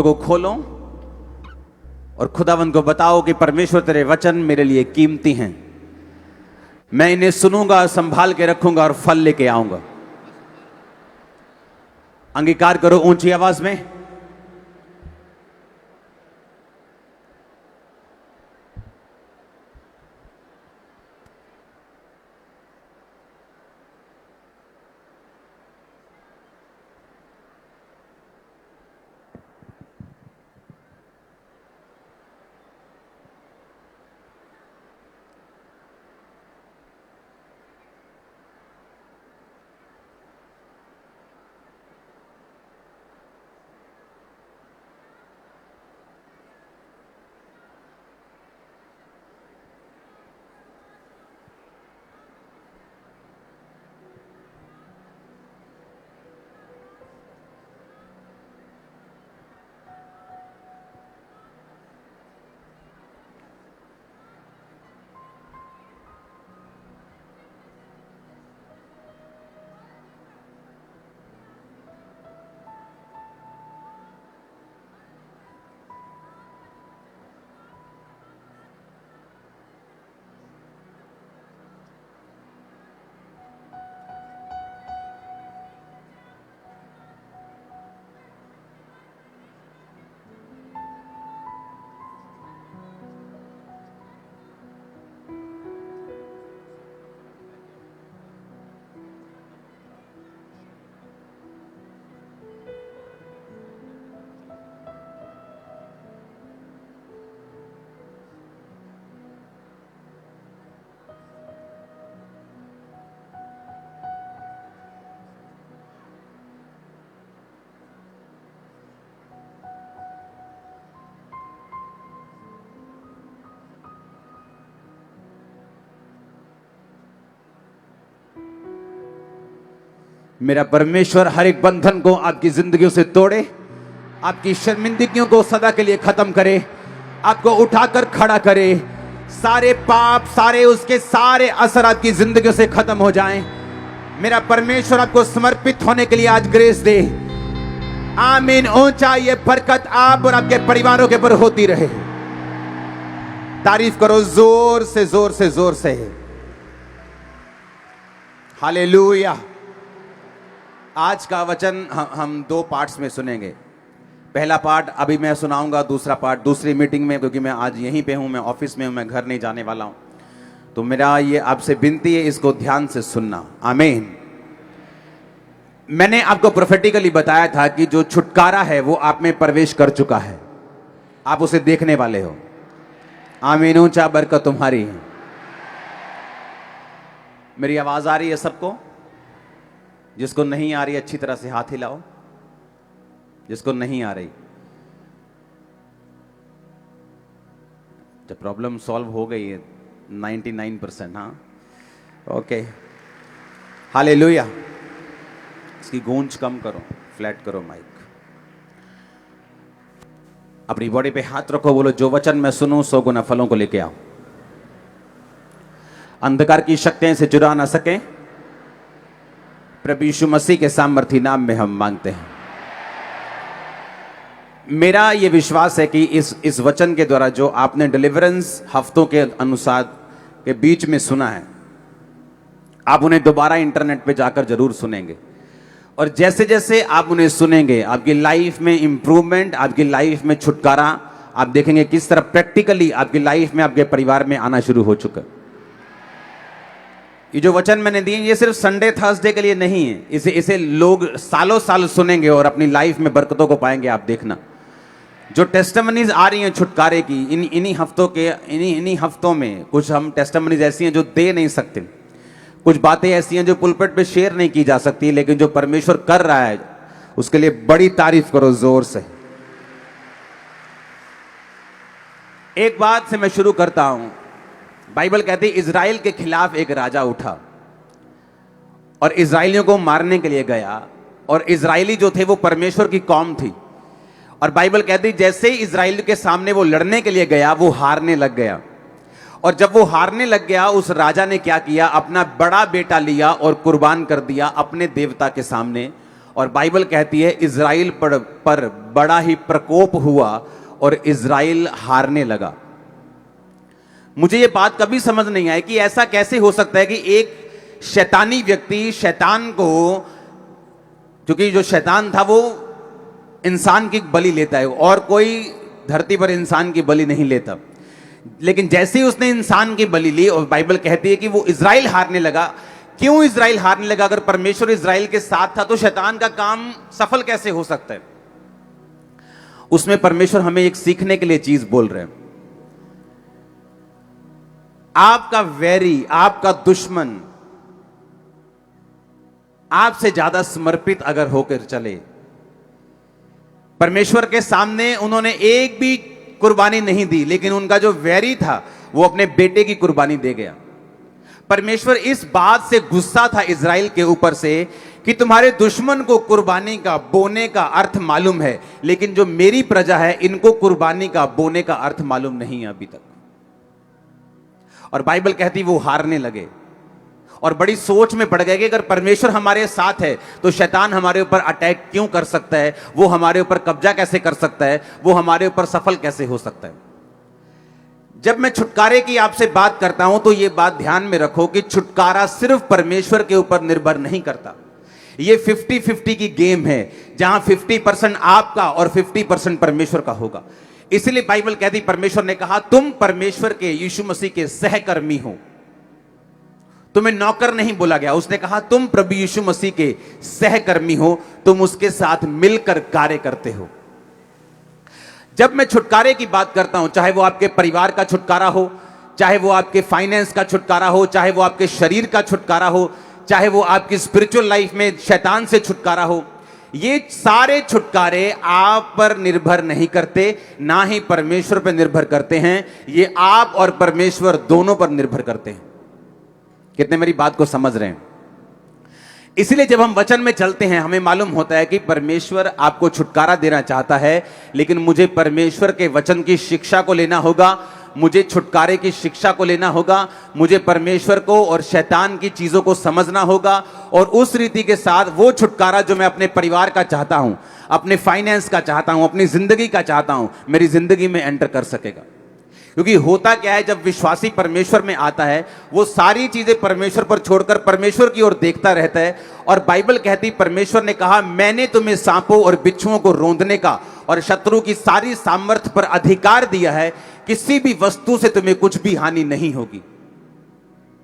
को खोलो और खुदावंद को बताओ कि परमेश्वर तेरे वचन मेरे लिए कीमती हैं, मैं इन्हें सुनूंगा, संभाल के रखूंगा और फल लेके आऊंगा। अंगीकार करो ऊंची आवाज में। मेरा परमेश्वर हर एक बंधन को आपकी जिंदगियों से तोड़े, आपकी शर्मिंदगियों को सदा के लिए खत्म करे, आपको उठाकर खड़ा करे, सारे पाप, सारे उसके सारे असर आपकी जिंदगियों से खत्म हो जाएं। मेरा परमेश्वर आपको समर्पित होने के लिए आज ग्रेस दे। आमीन। ऊंचा ये बरकत आप और आपके परिवारों के ऊपर होती रहे। तारीफ करो जोर से, जोर से, जोर से। हालेलुया। आज का वचन हम दो पार्ट्स में सुनेंगे। पहला पार्ट अभी मैं सुनाऊंगा, दूसरा पार्ट दूसरी मीटिंग में, क्योंकि मैं आज यहीं पे हूं, मैं ऑफिस में हूं, मैं घर नहीं जाने वाला हूं। तो मेरा ये आपसे विनती है, इसको ध्यान से सुनना। आमीन। मैंने आपको प्रोफेटिकली बताया था कि जो छुटकारा है वो आप में प्रवेश कर चुका है, आप उसे देखने वाले हो। आमीन। ऊंचा बरकत तुम्हारी है। मेरी आवाज आ रही है सबको? जिसको नहीं आ रही अच्छी तरह से हाथ हिलाओ। जिसको नहीं आ रही, जब प्रॉब्लम सॉल्व हो गई है 99%। हाँ, ओके। हालेलुया। इसकी गूंज कम करो, फ्लैट करो माइक। अपनी बॉडी पे हाथ रखो, बोलो जो वचन मैं सुनूं 100 गुना फलों को लेके आओ। अंधकार की शक्तियां से चुरा ना सके, प्रभु यीशु मसीह के सामर्थी नाम में हम मांगते हैं। मेरा यह विश्वास है कि इस वचन के द्वारा जो आपने डिलीवरेंस हफ्तों के अनुसार के बीच में सुना है, आप उन्हें दोबारा इंटरनेट पे जाकर जरूर सुनेंगे। और जैसे जैसे आप उन्हें सुनेंगे, आपकी लाइफ में इंप्रूवमेंट, आपकी लाइफ में छुटकारा आप देखेंगे किस तरह प्रैक्टिकली आपकी लाइफ में, आपके परिवार में आना शुरू हो चुका। ये जो वचन मैंने दिए, ये सिर्फ संडे थर्सडे के लिए नहीं है। इसे लोग सालों साल सुनेंगे और अपनी लाइफ में बरकतों को पाएंगे। आप देखना, जो टेस्टिमनीज आ रही हैं छुटकारे की, इन्हीं हफ्तों में कुछ हम टेस्टिमनीज ऐसी हैं जो दे नहीं सकते, कुछ बातें ऐसी हैं जो पुलपिट पे शेयर नहीं की जा सकती, लेकिन जो परमेश्वर कर रहा है उसके लिए बड़ी तारीफ करो जोर से। एक बात से मैं शुरू करता हूं। बाइबल कहती है इजराइल के खिलाफ एक राजा उठा और इजराइलियों को मारने के लिए गया, और इजराइली जो थे वो परमेश्वर की कौम थी। और बाइबल कहती जैसे ही इजराइल के सामने वो लड़ने के लिए गया, वो हारने लग गया। और जब वो हारने लग गया, उस राजा ने क्या किया, अपना बड़ा बेटा लिया और कुर्बान कर दिया अपने देवता के सामने, और बाइबल कहती है इज़राइल पर बड़ा ही प्रकोप हुआ और इज़राइल हारने लगा। मुझे ये बात कभी समझ नहीं आई कि ऐसा कैसे हो सकता है कि एक शैतानी व्यक्ति शैतान को, क्योंकि जो शैतान था वो इंसान की बलि लेता है और कोई धरती पर इंसान की बलि नहीं लेता, लेकिन जैसे ही उसने इंसान की बलि ली और बाइबल कहती है कि वो इज़राइल हारने लगा। क्यों इज़राइल हारने लगा? अगर परमेश्वर इज़राइल के साथ था तो शैतान का काम सफल कैसे हो सकता है? उसमें परमेश्वर हमें एक सीखने के लिए चीज बोल रहे हैं। आपका वैरी, आपका दुश्मन आपसे ज्यादा समर्पित अगर होकर चले, परमेश्वर के सामने उन्होंने एक भी कुर्बानी नहीं दी, लेकिन उनका जो वैरी था वो अपने बेटे की कुर्बानी दे गया। परमेश्वर इस बात से गुस्सा था इज़राइल के ऊपर से कि तुम्हारे दुश्मन को कुर्बानी का, बोने का अर्थ मालूम है, लेकिन जो मेरी प्रजा है इनको कुर्बानी का, बोने का अर्थ मालूम नहीं है अभी तक। और बाइबल कहती वो हारने लगे और बड़ी सोच में पड़ गए कि अगर परमेश्वर हमारे साथ है तो शैतान हमारे ऊपर अटैक क्यों कर सकता है, वो हमारे ऊपर कब्जा कैसे कर सकता है, वो हमारे ऊपर सफल कैसे हो सकता है। जब मैं छुटकारे की आपसे बात करता हूं तो यह बात ध्यान में रखो कि छुटकारा सिर्फ परमेश्वर के ऊपर निर्भर नहीं करता। यह 50-50 की गेम है, जहां 50% आपका और 50% परमेश्वर का होगा। इसलिए बाइबल कहती, परमेश्वर ने कहा तुम परमेश्वर के, यीशु मसीह के सहकर्मी हो। तुम्हें नौकर नहीं बोला गया, उसने कहा तुम प्रभु यीशु मसीह के सहकर्मी हो, तुम उसके साथ मिलकर कार्य करते हो। जब मैं छुटकारे की बात करता हूं, चाहे वो आपके परिवार का छुटकारा हो, चाहे वो आपके फाइनेंस का छुटकारा हो, चाहे वो आपके शरीर का छुटकारा हो, चाहे वो आपकी स्पिरिचुअल लाइफ में शैतान से छुटकारा हो, ये सारे छुटकारे आप पर निर्भर नहीं करते, ना ही परमेश्वर पर निर्भर करते हैं। ये आप और परमेश्वर दोनों पर निर्भर करते हैं। कितने मेरी बात को समझ रहे हैं? इसलिए जब हम वचन में चलते हैं हमें मालूम होता है कि परमेश्वर आपको छुटकारा देना चाहता है, लेकिन मुझे परमेश्वर के वचन की शिक्षा को लेना होगा, मुझे छुटकारे की शिक्षा को लेना होगा, मुझे परमेश्वर को और शैतान की चीजों को समझना होगा, और उस रीति के साथ वो छुटकारा जो मैं अपने परिवार का चाहता हूं, अपने फाइनेंस का चाहता हूं, अपनी जिंदगी का चाहता हूं, मेरी जिंदगी में एंटर कर सकेगा। क्योंकि होता क्या है, जब विश्वासी परमेश्वर में आता है वो सारी चीजें परमेश्वर पर छोड़कर परमेश्वर की ओर देखता रहता है। और बाइबल कहती, परमेश्वर ने कहा मैंने तुम्हें सांपों और बिच्छुओं को रौंदने का और शत्रु की सारी सामर्थ्य पर अधिकार दिया है, किसी भी वस्तु से तुम्हें कुछ भी हानि नहीं होगी।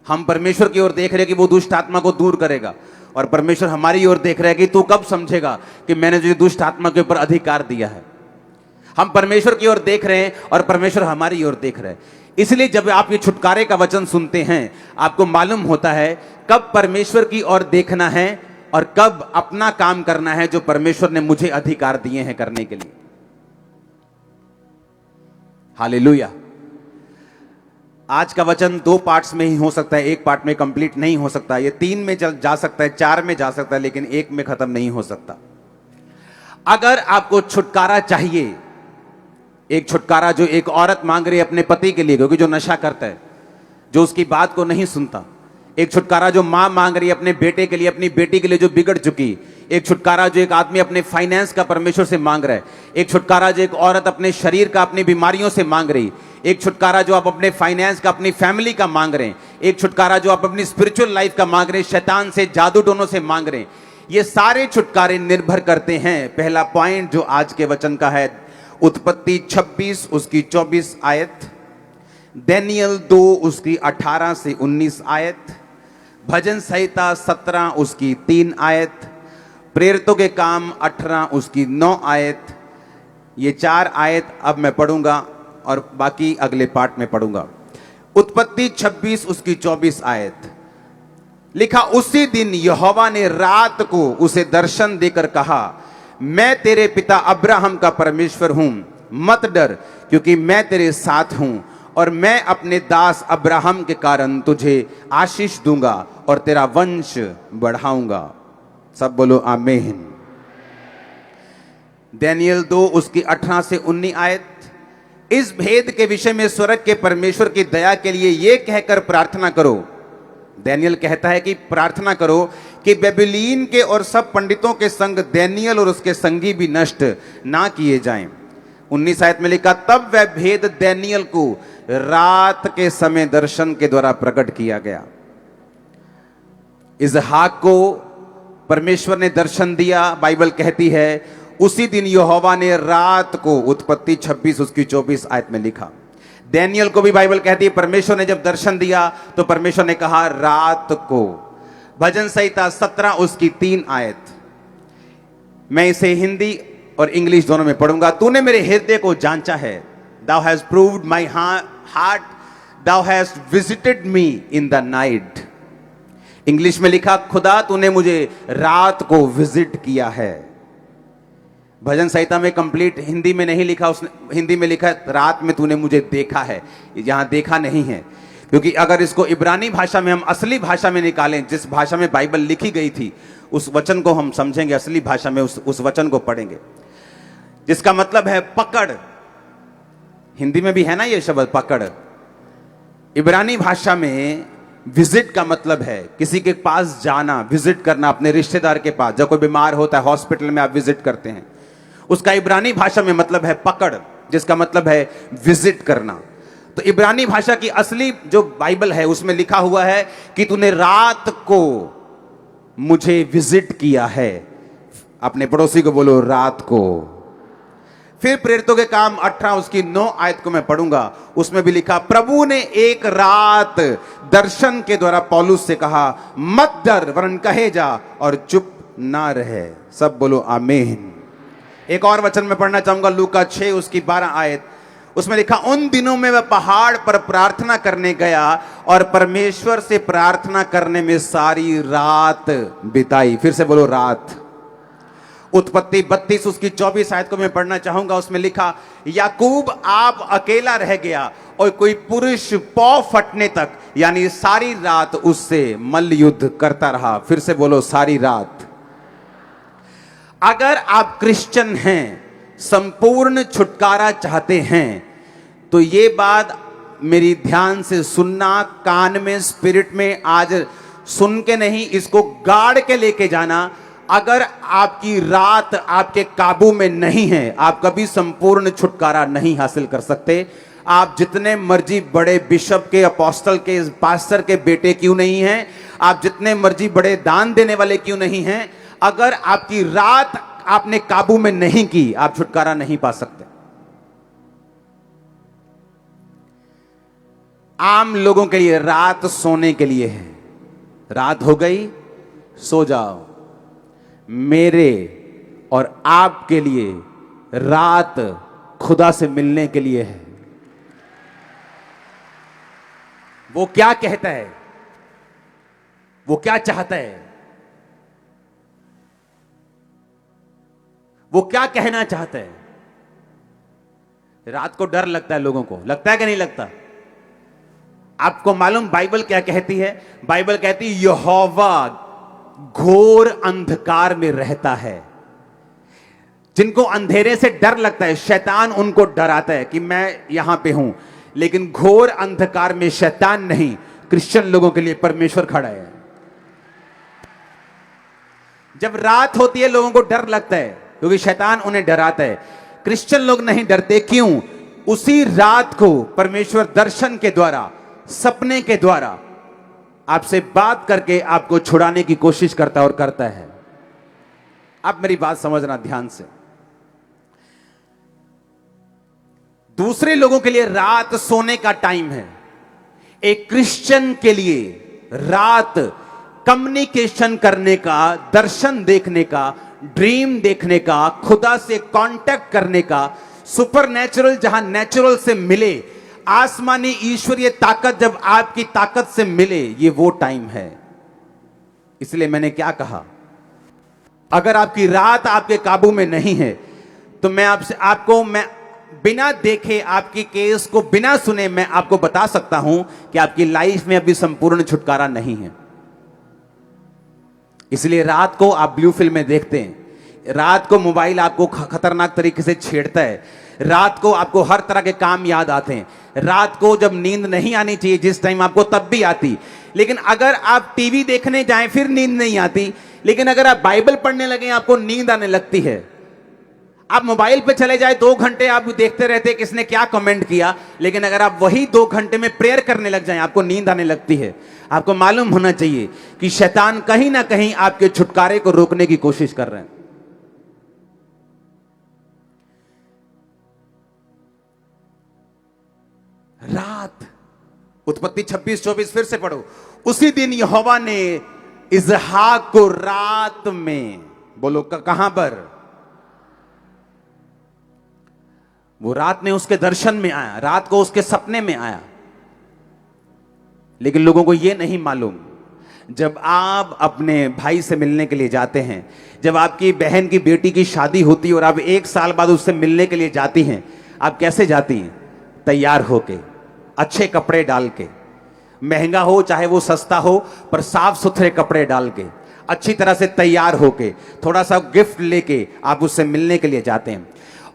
हम परमेश्वर की ओर देख रहे हैं कि वो दुष्ट आत्मा को दूर करेगा, और परमेश्वर हमारी ओर देख रहा है कि तू कब समझेगा कि मैंने जो दुष्ट आत्मा के ऊपर अधिकार दिया है। हम परमेश्वर की ओर देख रहे हैं और परमेश्वर हमारी ओर देख रहे हैं। इसलिए जब आप ये छुटकारे का वचन सुनते हैं, आपको मालूम होता है कब परमेश्वर की ओर देखना है और कब अपना काम करना है जो परमेश्वर ने मुझे अधिकार दिए हैं करने के लिए। हालेलुया। आज का वचन 2 पार्ट्स में ही हो सकता है, एक पार्ट में कंप्लीट नहीं हो सकता। ये 3 में जा सकता है, 4 में जा सकता है, लेकिन 1 में खत्म नहीं हो सकता। अगर आपको छुटकारा चाहिए, एक छुटकारा जो एक औरत मांग रही है अपने पति के लिए, क्योंकि जो नशा करता है, जो उसकी बात को नहीं सुनता, एक छुटकारा जो मां मांग रही है अपने बेटे के लिए, अपनी बेटी के लिए जो बिगड़ चुकी, एक छुटकारा जो एक आदमी अपने फाइनेंस का परमेश्वर से मांग रहा है, एक छुटकारा जो एक औरत अपने शरीर का, अपनी बीमारियों से मांग रही, एक छुटकारा जो आप अपने फाइनेंस का, अपनी फैमिली का मांग रहे हैं, एक छुटकारा जो आप अपनी स्पिरिचुअल लाइफ का मांग रहे हैं, शैतान से, जादू टोनों से मांग रहे हैं। ये सारे छुटकारे निर्भर करते हैं। पहला पॉइंट जो आज के वचन का है, उत्पत्ति 26 उसकी 24 आयत, दानियेल 2 उसकी 18 से 19 आयत, भजन संहिता 17 उसकी 3 आयत, प्रेरितों के काम 18 उसकी 9 आयत। ये 4 आयत अब मैं पढ़ूंगा और बाकी अगले पार्ट में पढ़ूंगा। उत्पत्ति 26 उसकी 24 आयत लिखा, उसी दिन यहोवा ने रात को उसे दर्शन देकर कहा, मैं तेरे पिता अब्राहम का परमेश्वर हूं, मत डर, क्योंकि मैं तेरे साथ हूं, और मैं अपने दास अब्राहम के कारण तुझे आशीष दूंगा और तेरा वंश बढ़ाऊंगा। सब बोलो आमीन। दानियेल 2 उसकी 18 से 19 आयत, इस भेद के विषय में स्वर्ग के परमेश्वर की दया के लिए यह कहकर प्रार्थना करो। दानियेल कहता है कि प्रार्थना करो कि बेबीलोन के और सब पंडितों के संग दानियेल और उसके संगी भी नष्ट ना किए जाएं। 19 आयत में लिखा, तब वह भेद दानियेल को रात के समय दर्शन के द्वारा प्रकट किया गया। इसहाक को परमेश्वर ने दर्शन दिया, बाइबल कहती है उसी दिन यहोवा ने रात को, उत्पत्ति 26 उसकी 24 आयत में लिखा। दानियेल को भी बाइबल कहती है परमेश्वर ने जब दर्शन दिया तो परमेश्वर ने कहा रात को। भजन संहिता 17 उसकी 3 आयत। मैं इसे हिंदी और इंग्लिश दोनों में पढ़ूंगा। तूने मेरे हृदय को जांचा है, thou hast proved my heart, thou hast visited me in the night। English में लिखा, खुदा तूने मुझे रात को विजिट किया है। भजन संहिता में कंप्लीट हिंदी में नहीं लिखा, उसने हिंदी में लिखा रात में तूने मुझे देखा है, यहां देखा नहीं है। क्योंकि अगर इसको इब्रानी भाषा में हम असली भाषा में निकालें, जिस भाषा में बाइबल लिखी गई थी, उस वचन को हम समझेंगे, असली भाषा में उस वचन को पढ़ेंगे, जिसका मतलब है पकड़। हिंदी में भी है ना ये शब्द पकड़। इब्रानी भाषा में विजिट का मतलब है किसी के पास जाना, विजिट करना, अपने रिश्तेदार के पास। जब कोई बीमार होता है हॉस्पिटल में आप विजिट करते हैं, उसका इब्रानी भाषा में मतलब है पकड़, जिसका मतलब है विजिट करना। तो इब्रानी भाषा की असली जो बाइबल है उसमें लिखा हुआ है कि तूने रात को मुझे विजिट किया है। अपने पड़ोसी को बोलो रात को। फिर प्रेरितों के काम 18 उसकी 9 आयत को मैं पढ़ूंगा, उसमें भी लिखा, प्रभु ने एक रात दर्शन के द्वारा पौलुस से कहा, मत डर वरन कहे जा और चुप ना रहे। सब बोलो आमीन। एक और वचन में पढ़ना चाहूंगा, लूका 6 उसकी 12 आयत। उसमें लिखा, उन दिनों में वह पहाड़ पर प्रार्थना करने गया और परमेश्वर से प्रार्थना करने में सारी रात बिताई। फिर से बोलो रात। उत्पत्ति 32 उसकी 24 आयत को मैं पढ़ना चाहूंगा, उसमें लिखा, याकूब आप अकेला रह गया और कोई पुरुष पौ फटने तक, यानी सारी रात उससे मल्ल युद्ध करता रहा। फिर से बोलो सारी रात। अगर आप क्रिश्चियन हैं, संपूर्ण छुटकारा चाहते हैं, तो ये बात मेरी ध्यान से सुनना, कान में स्पिरिट में आज सुन के नहीं, इसको गाड़ के लेके जाना। अगर आपकी रात आपके काबू में नहीं है, आप कभी संपूर्ण छुटकारा नहीं हासिल कर सकते। आप जितने मर्जी बड़े बिशप के, अपोस्टल के, पास्टर के बेटे क्यों नहीं हैं, आप जितने मर्जी बड़े दान देने वाले क्यों नहीं हैं, अगर आपकी रात आपने काबू में नहीं की, आप छुटकारा नहीं पा सकते। आम लोगों के लिए रात सोने के लिए है। रात हो गई, सो जाओ। मेरे और आपके लिए रात खुदा से मिलने के लिए है। वो क्या कहता है, वो क्या चाहता है, वो क्या कहना चाहता है। रात को डर लगता है लोगों को, लगता है कि नहीं लगता? आपको मालूम बाइबल क्या कहती है? बाइबल कहती है यहोवा घोर अंधकार में रहता है। जिनको अंधेरे से डर लगता है, शैतान उनको डराता है कि मैं यहां पे हूं, लेकिन घोर अंधकार में शैतान नहीं, क्रिश्चियन लोगों के लिए परमेश्वर खड़ा है। जब रात होती है लोगों को डर लगता है क्योंकि शैतान उन्हें डराता है। क्रिश्चियन लोग नहीं डरते, क्यों? उसी रात को परमेश्वर दर्शन के द्वारा, सपने के द्वारा आपसे बात करके आपको छुड़ाने की कोशिश करता है और करता है। आप मेरी बात समझना ध्यान से। दूसरे लोगों के लिए रात सोने का टाइम है, एक क्रिश्चियन के लिए रात कम्युनिकेशन करने का, दर्शन देखने का, ड्रीम देखने का, खुदा से कांटेक्ट करने का, सुपरनेचुरल जहां नेचुरल से मिले, आसमानी ईश्वरीय ताकत जब आपकी ताकत से मिले, ये वो टाइम है। इसलिए मैंने क्या कहा, अगर आपकी रात आपके काबू में नहीं है तो मैं बिना देखे, आपकी केस को बिना सुने, मैं आपको बता सकता हूं कि आपकी लाइफ में अभी संपूर्ण छुटकारा नहीं है। इसलिए रात को आप ब्लू फिल्में देखते हैं, रात को मोबाइल आपको खतरनाक तरीके से छेड़ता है, रात को आपको हर तरह के काम याद आते हैं, रात को जब नींद नहीं आनी चाहिए जिस टाइम आपको, तब भी आती। लेकिन अगर आप टीवी देखने जाएं फिर नींद नहीं आती, लेकिन अगर आप बाइबल पढ़ने लगे आपको नींद आने लगती है। आप मोबाइल पे चले जाए 2 घंटे आप देखते रहते किसने क्या कमेंट किया, लेकिन अगर आप वही 2 घंटे में प्रेयर करने लग जाएं आपको नींद आने लगती है। आपको मालूम होना चाहिए कि शैतान कहीं ना कहीं आपके छुटकारे को रोकने की कोशिश कर रहे हैं। रात, उत्पत्ति 26-24 फिर से पढ़ो। उसी दिन यहोवा ने इसहाक को रात में, बोलो कहां पर, वो रात में उसके दर्शन में आया, रात को उसके सपने में आया। लेकिन लोगों को यह नहीं मालूम, जब आप अपने भाई से मिलने के लिए जाते हैं, जब आपकी बहन की बेटी की शादी होती है और आप 1 साल बाद उससे मिलने के लिए जाती हैं, आप कैसे जाती हैं? तैयार होके, अच्छे कपड़े डाल के, महंगा हो चाहे वो सस्ता हो पर साफ सुथरे कपड़े डाल के, अच्छी तरह से तैयार होके, थोड़ा सा गिफ्ट लेके आप उससे मिलने के लिए जाते हैं।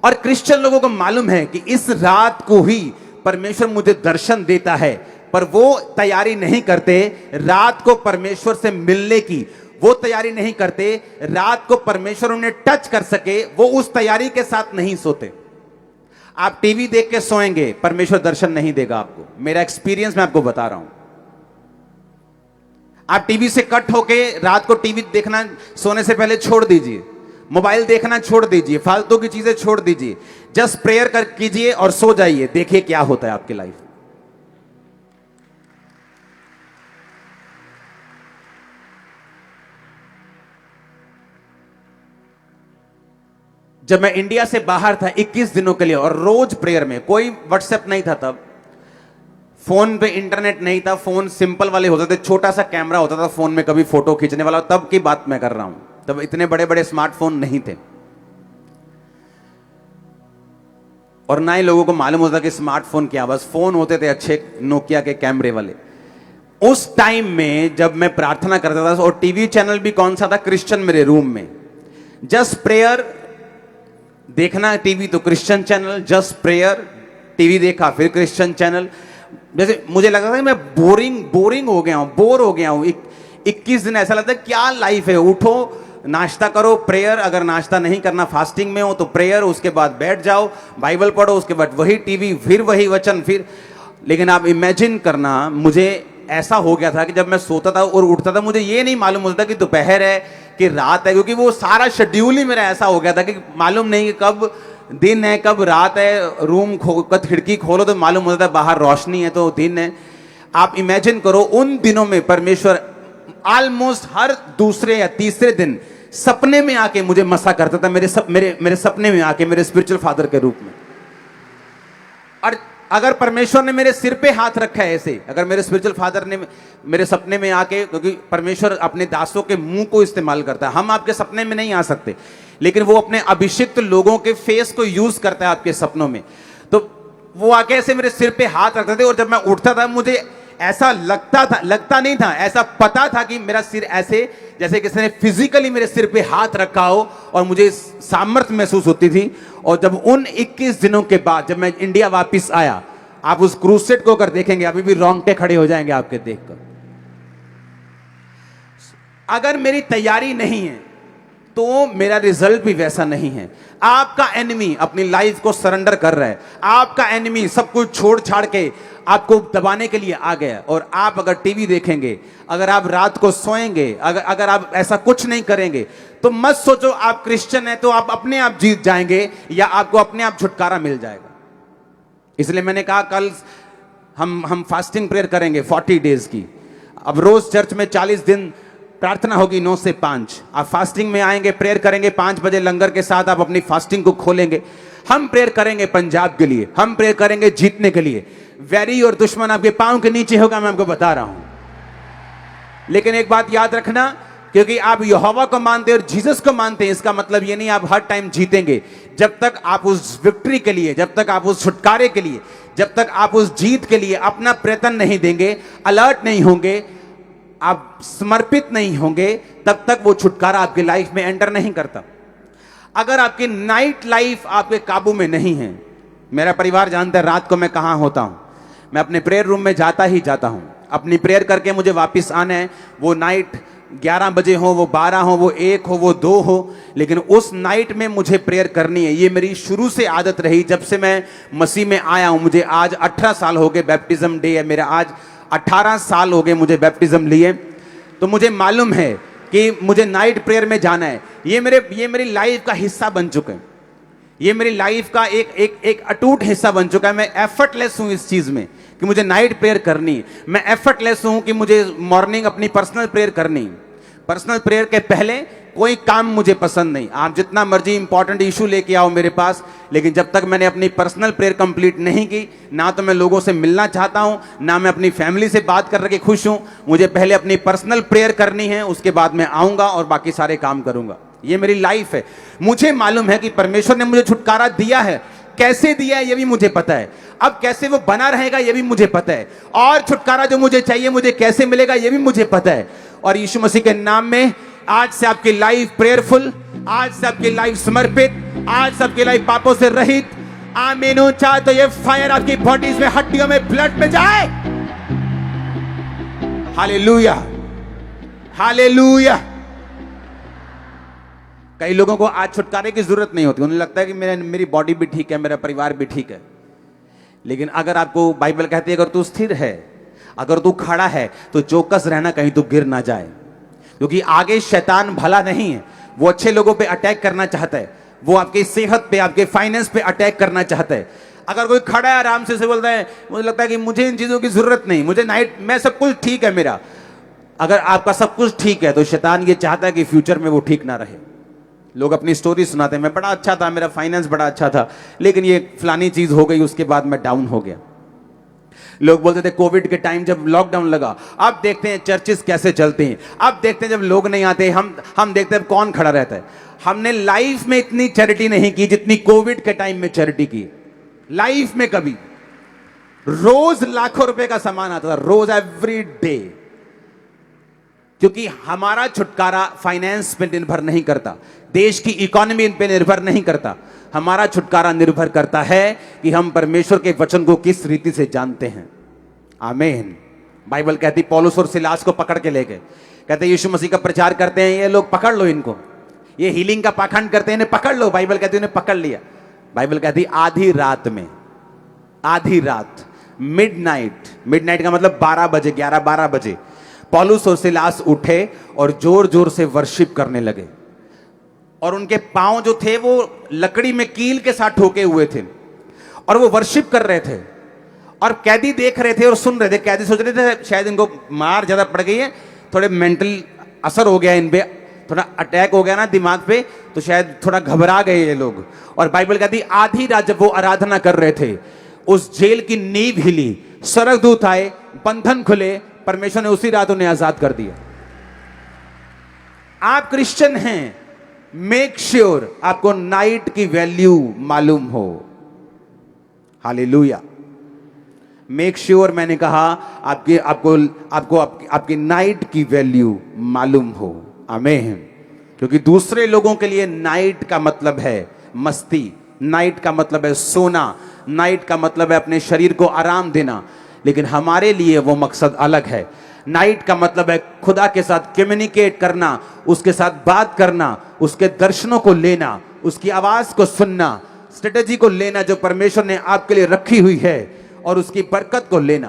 और क्रिश्चियन लोगों को मालूम है कि इस रात को ही परमेश्वर मुझे दर्शन देता है, पर वो तैयारी नहीं करते रात को परमेश्वर से मिलने की, वो तैयारी नहीं करते रात को परमेश्वर उन्हें टच कर सके, वो उस तैयारी के साथ नहीं सोते। आप टीवी देख के सोएंगे, परमेश्वर दर्शन नहीं देगा आपको। मेरा एक्सपीरियंस मैं आपको बता रहा हूं। आप टीवी से कट होके रात को टीवी देखना सोने से पहले छोड़ दीजिए, मोबाइल देखना छोड़ दीजिए, फालतू की चीजें छोड़ दीजिए, जस्ट प्रेयर कर कीजिए और सो जाइए। देखिए क्या होता है आपकी लाइफ। जब मैं इंडिया से बाहर था 21 दिनों के लिए, और रोज प्रेयर में, कोई व्हाट्सएप नहीं था तब, फोन पे इंटरनेट नहीं था, फोन सिंपल वाले होते थे, छोटा सा कैमरा होता था फोन में, कभी फोटो खींचने वाला, तब की बात मैं कर रहा हूं। तब इतने बड़े बड़े स्मार्टफोन नहीं थे और ना ही लोगों को मालूम होता कि स्मार्टफोन क्या, बस फोन होते थे अच्छे नोकिया के कैमरे वाले। उस टाइम में जब मैं प्रार्थना करता था, और टीवी चैनल भी कौन सा था, क्रिश्चियन, मेरे रूम में, जस्ट प्रेयर देखना, टीवी तो Christian channel, just prayer, TV देखा फिर क्रिश्चियन चैनल। जैसे मुझे लगा था कि मैं बोरिंग हो गया हूं, बोर हो गया हूं। 21 दिन ऐसा लगता है क्या लाइफ है। उठो, नाश्ता करो, प्रेयर, अगर नाश्ता नहीं करना, फास्टिंग में हो तो प्रेयर, उसके बाद बैठ जाओ, बाइबल पढ़ो, उसके बाद वही टीवी, फिर वही वचन, फिर। लेकिन आप इमेजिन करना, मुझे ऐसा हो गया था कि जब मैं सोता था और उठता था, मुझे ये नहीं मालूम होता कि दोपहर है कि रात है, क्योंकि वो सारा शेड्यूल ही मेरा ऐसा हो गया था कि मालूम नहीं कि कब दिन है कब रात है। रूम खिड़की खोलो तो मालूम होता था बाहर रोशनी है तो दिन है। आप इमेजिन करो, उन दिनों में परमेश्वर ऑलमोस्ट हर दूसरे या तीसरे दिन सपने में आके मुझे मसा करता था, मेरे सपने में आके, मेरे स्पिरिचुअल फादर के रूप में। और अगर परमेश्वर ने मेरे सिर पे हाथ रखा है ऐसे, अगर मेरे स्पिरिचुअल फादर ने मेरे सपने में आके, क्योंकि परमेश्वर अपने दासों के मुंह को इस्तेमाल करता है, हम आपके सपने में नहीं आ सकते, लेकिन वो अपने अभिषिक्त लोगों के फेस को यूज करता है आपके सपनों में। तो वो आके ऐसे मेरे सिर पे हाथ रखते थे, और जब मैं उठता था मुझे ऐसा लगता नहीं था, ऐसा पता था कि मेरा सिर ऐसे, जैसे किसी ने फिजिकली मेरे सिर पे हाथ रखा हो, और मुझे सामर्थ्य महसूस होती थी। और जब उन 21 दिनों के बाद जब मैं इंडिया वापस आया, आप उस क्रूसेड को अगर देखेंगे, अभी भी रोंगटे खड़े हो जाएंगे आपके देखकर। अगर मेरी तैयारी नहीं है तो मेरा रिजल्ट भी वैसा नहीं है। आपका एनिमी अपनी लाइफ को सरेंडर कर रहा है, आपका एनिमी सब कुछ छोड़ छाड़ के आपको दबाने के लिए आ गया। और आप अगर टीवी देखेंगे, अगर आप रात को सोएंगे, अगर आप ऐसा कुछ नहीं करेंगे, तो मत सोचो आप क्रिश्चियन हैं तो आप अपने आप जीत जाएंगे या आपको अपने आप छुटकारा मिल जाएगा। इसलिए मैंने कहा कल हम फास्टिंग प्रेयर करेंगे 40 डेज की। अब रोज चर्च में 40 दिन प्रार्थना होगी 9 से 5। आप फास्टिंग में आएंगे, प्रेयर करेंगे 5 बजे लंगर के साथ, आप अपनी फास्टिंग को खोलेंगे। हम प्रेयर करेंगे पंजाब के लिए, हम प्रेयर करेंगे जीतने के लिए। वैरी और दुश्मन आपके पांव के नीचे होगा, मैं आपको बता रहा हूं। लेकिन एक बात याद रखना, क्योंकि आप यहोवा को मानते हैं और जीसस को मानते हैं, इसका मतलब ये नहीं आप हर टाइम जीतेंगे। जब तक आप उस विक्ट्री के लिए, जब तक आप उस छुटकारे के लिए, जब तक आप उस जीत के लिए अपना प्रयत्न नहीं देंगे, अलर्ट नहीं होंगे, आप समर्पित नहीं होंगे, तब तक वो छुटकारा आपकी लाइफ में एंटर नहीं करता। अगर आपकी नाइट लाइफ आपके काबू में नहीं है, मेरा परिवार जानता है रात को मैं कहां होता हूं, मैं अपने प्रेयर रूम में जाता ही जाता हूं। अपनी प्रेयर करके मुझे वापस आना है। वो नाइट 11 बजे हो, वो 12 हो, वो 1 हो, वो 2 हो, लेकिन उस नाइट में मुझे प्रेयर करनी है। ये मेरी शुरू से आदत रही, जब से मैं मसीह में आया हूं। मुझे आज 18 साल हो गए, बैप्टिज्म डे है मेरा आज। 18 साल हो गए मुझे बैप्टिज्म लिए। तो मुझे मालूम है कि मुझे नाइट प्रेयर में जाना है। ये मेरी लाइफ का हिस्सा बन चुके हैं। ये मेरी लाइफ का एक अटूट हिस्सा बन चुका है। मैं एफर्टलेस हूं इस चीज में कि मुझे नाइट प्रेयर करनी है। मैं एफर्टलेस हूं कि मुझे मॉर्निंग अपनी पर्सनल प्रेयर करनी है। पर्सनल प्रेयर के पहले कोई काम मुझे पसंद नहीं। आप जितना मर्जी इंपॉर्टेंट इशू लेके आओ मेरे पास, लेकिन जब तक मैंने अपनी पर्सनल प्रेयर कंप्लीट नहीं की, ना तो मैं लोगों से मिलना चाहता हूं, ना मैं अपनी फैमिली से बात करके खुश हूं। मुझे पहले अपनी पर्सनल प्रेयर करनी है, उसके बाद मैं आऊंगा और बाकी सारे काम करूंगा। ये मेरी लाइफ है। मुझे मालूम है कि परमेश्वर ने मुझे छुटकारा दिया है। कैसे दिया है ये भी मुझे पता है। अब कैसे वो बना रहेगा ये भी मुझे पता है। और छुटकारा जो मुझे चाहिए मुझे कैसे मिलेगा ये भी मुझे पता है। और यीशु मसीह के नाम में आज से आपकी लाइफ प्रेयरफुल, आज से आपकी लाइफ समर्पित, आज से आपकी लाइफ पापों से रहित। आमीन। चाहे तो ये फायर आपकी बॉडीज में, हड्डियों में, ब्लड में जाए। Hallelujah, hallelujah. कई लोगों को आज छुटकारे की जरूरत नहीं होती। उन्हें लगता है कि मेरी बॉडी भी ठीक है, मेरा परिवार भी ठीक है। लेकिन अगर आपको बाइबल कहती है अगर तू स्थिर है, अगर तू खड़ा है, तो चौकस रहना, कहीं तू गिर ना जाए। क्योंकि आगे शैतान भला नहीं है। वो अच्छे लोगों पे अटैक करना चाहता है। वो आपकी सेहत पे, आपके फाइनेंस पे अटैक करना चाहता है। अगर कोई खड़ा है आराम से बोलता है, मुझे लगता है कि मुझे इन चीजों की जरूरत नहीं, मुझे नाइट में सब कुछ ठीक है मेरा। अगर आपका सब कुछ ठीक है तो शैतान ये चाहता है कि फ्यूचर में वो ठीक ना रहे। लोग अपनी स्टोरी सुनाते हैं, मैं बड़ा अच्छा था, मेरा फाइनेंस बड़ा अच्छा था, लेकिन ये फलानी चीज हो गई, उसके बाद मैं डाउन हो गया। लोग बोलते थे कोविड के टाइम जब लॉकडाउन लगा, अब देखते हैं चर्चेस कैसे चलते हैं, अब देखते हैं जब लोग नहीं आते, हम देखते हैं कौन खड़ा रहता है। हमने लाइफ में इतनी चैरिटी नहीं की जितनी कोविड के टाइम में चैरिटी की। लाइफ में कभी। रोज लाखों रुपए का सामान आता था, रोज, एवरी डे। क्योंकि हमारा छुटकारा फाइनेंस पे निर्भर नहीं करता, देश की इकोनॉमी पे निर्भर नहीं करता। हमारा छुटकारा निर्भर करता है कि हम परमेश्वर के वचन को किस रीति से जानते हैं। आमीन। बाइबल कहती पौलुस और सिलास को पकड़ के ले गए, कहते यीशु मसीह का प्रचार करते हैं ये लोग, पकड़ लो इनको। ये हीलिंग का पाखंड करते हैं, इन्हें पकड़ लो। बाइबल कहती उन्हें पकड़ लिया। बाइबल कहती आधी रात में, आधी रात, मिडनाइट का मतलब 12 बजे, 11-12 बजे पौलुस और सिलास उठे और जोर जोर से वर्शिप करने लगे। और उनके पांव जो थे वो लकड़ी में कील के साथ ठोके हुए थे, और वो वर्शिप कर रहे थे। और कैदी देख रहे थे और सुन रहे थे। कैदी सोच रहे थे शायद इनको मार ज्यादा पड़ गई है, थोड़े मेंटल असर हो गया इन पे, थोड़ा अटैक हो गया ना दिमाग पे, तो शायद थोड़ा घबरा गए ये लोग। और बाइबल कहती आधी रात जब वो आराधना कर रहे थे, उस जेल की नींव हिली, स्वर्गदूत आए, बंधन खुले, परमेश्वर ने उसी रात उन्हें आजाद कर दिया। आप क्रिश्चियन हैं, मेक श्योर आपको नाइट की वैल्यू मालूम हो। हालेलुया। मेक श्योर मैंने कहा आपकी नाइट की वैल्यू मालूम हो। आमीन। क्योंकि दूसरे लोगों के लिए नाइट का मतलब है मस्ती, नाइट का मतलब है सोना, नाइट का मतलब है अपने शरीर को आराम देना, लेकिन हमारे लिए वो मकसद अलग है। नाइट का मतलब है खुदा के साथ कम्युनिकेट करना, उसके साथ बात करना, उसके दर्शनों को लेना, उसकी आवाज को सुनना, स्ट्रेटेजी को लेना जो परमेश्वर ने आपके लिए रखी हुई है, और उसकी बरकत को लेना।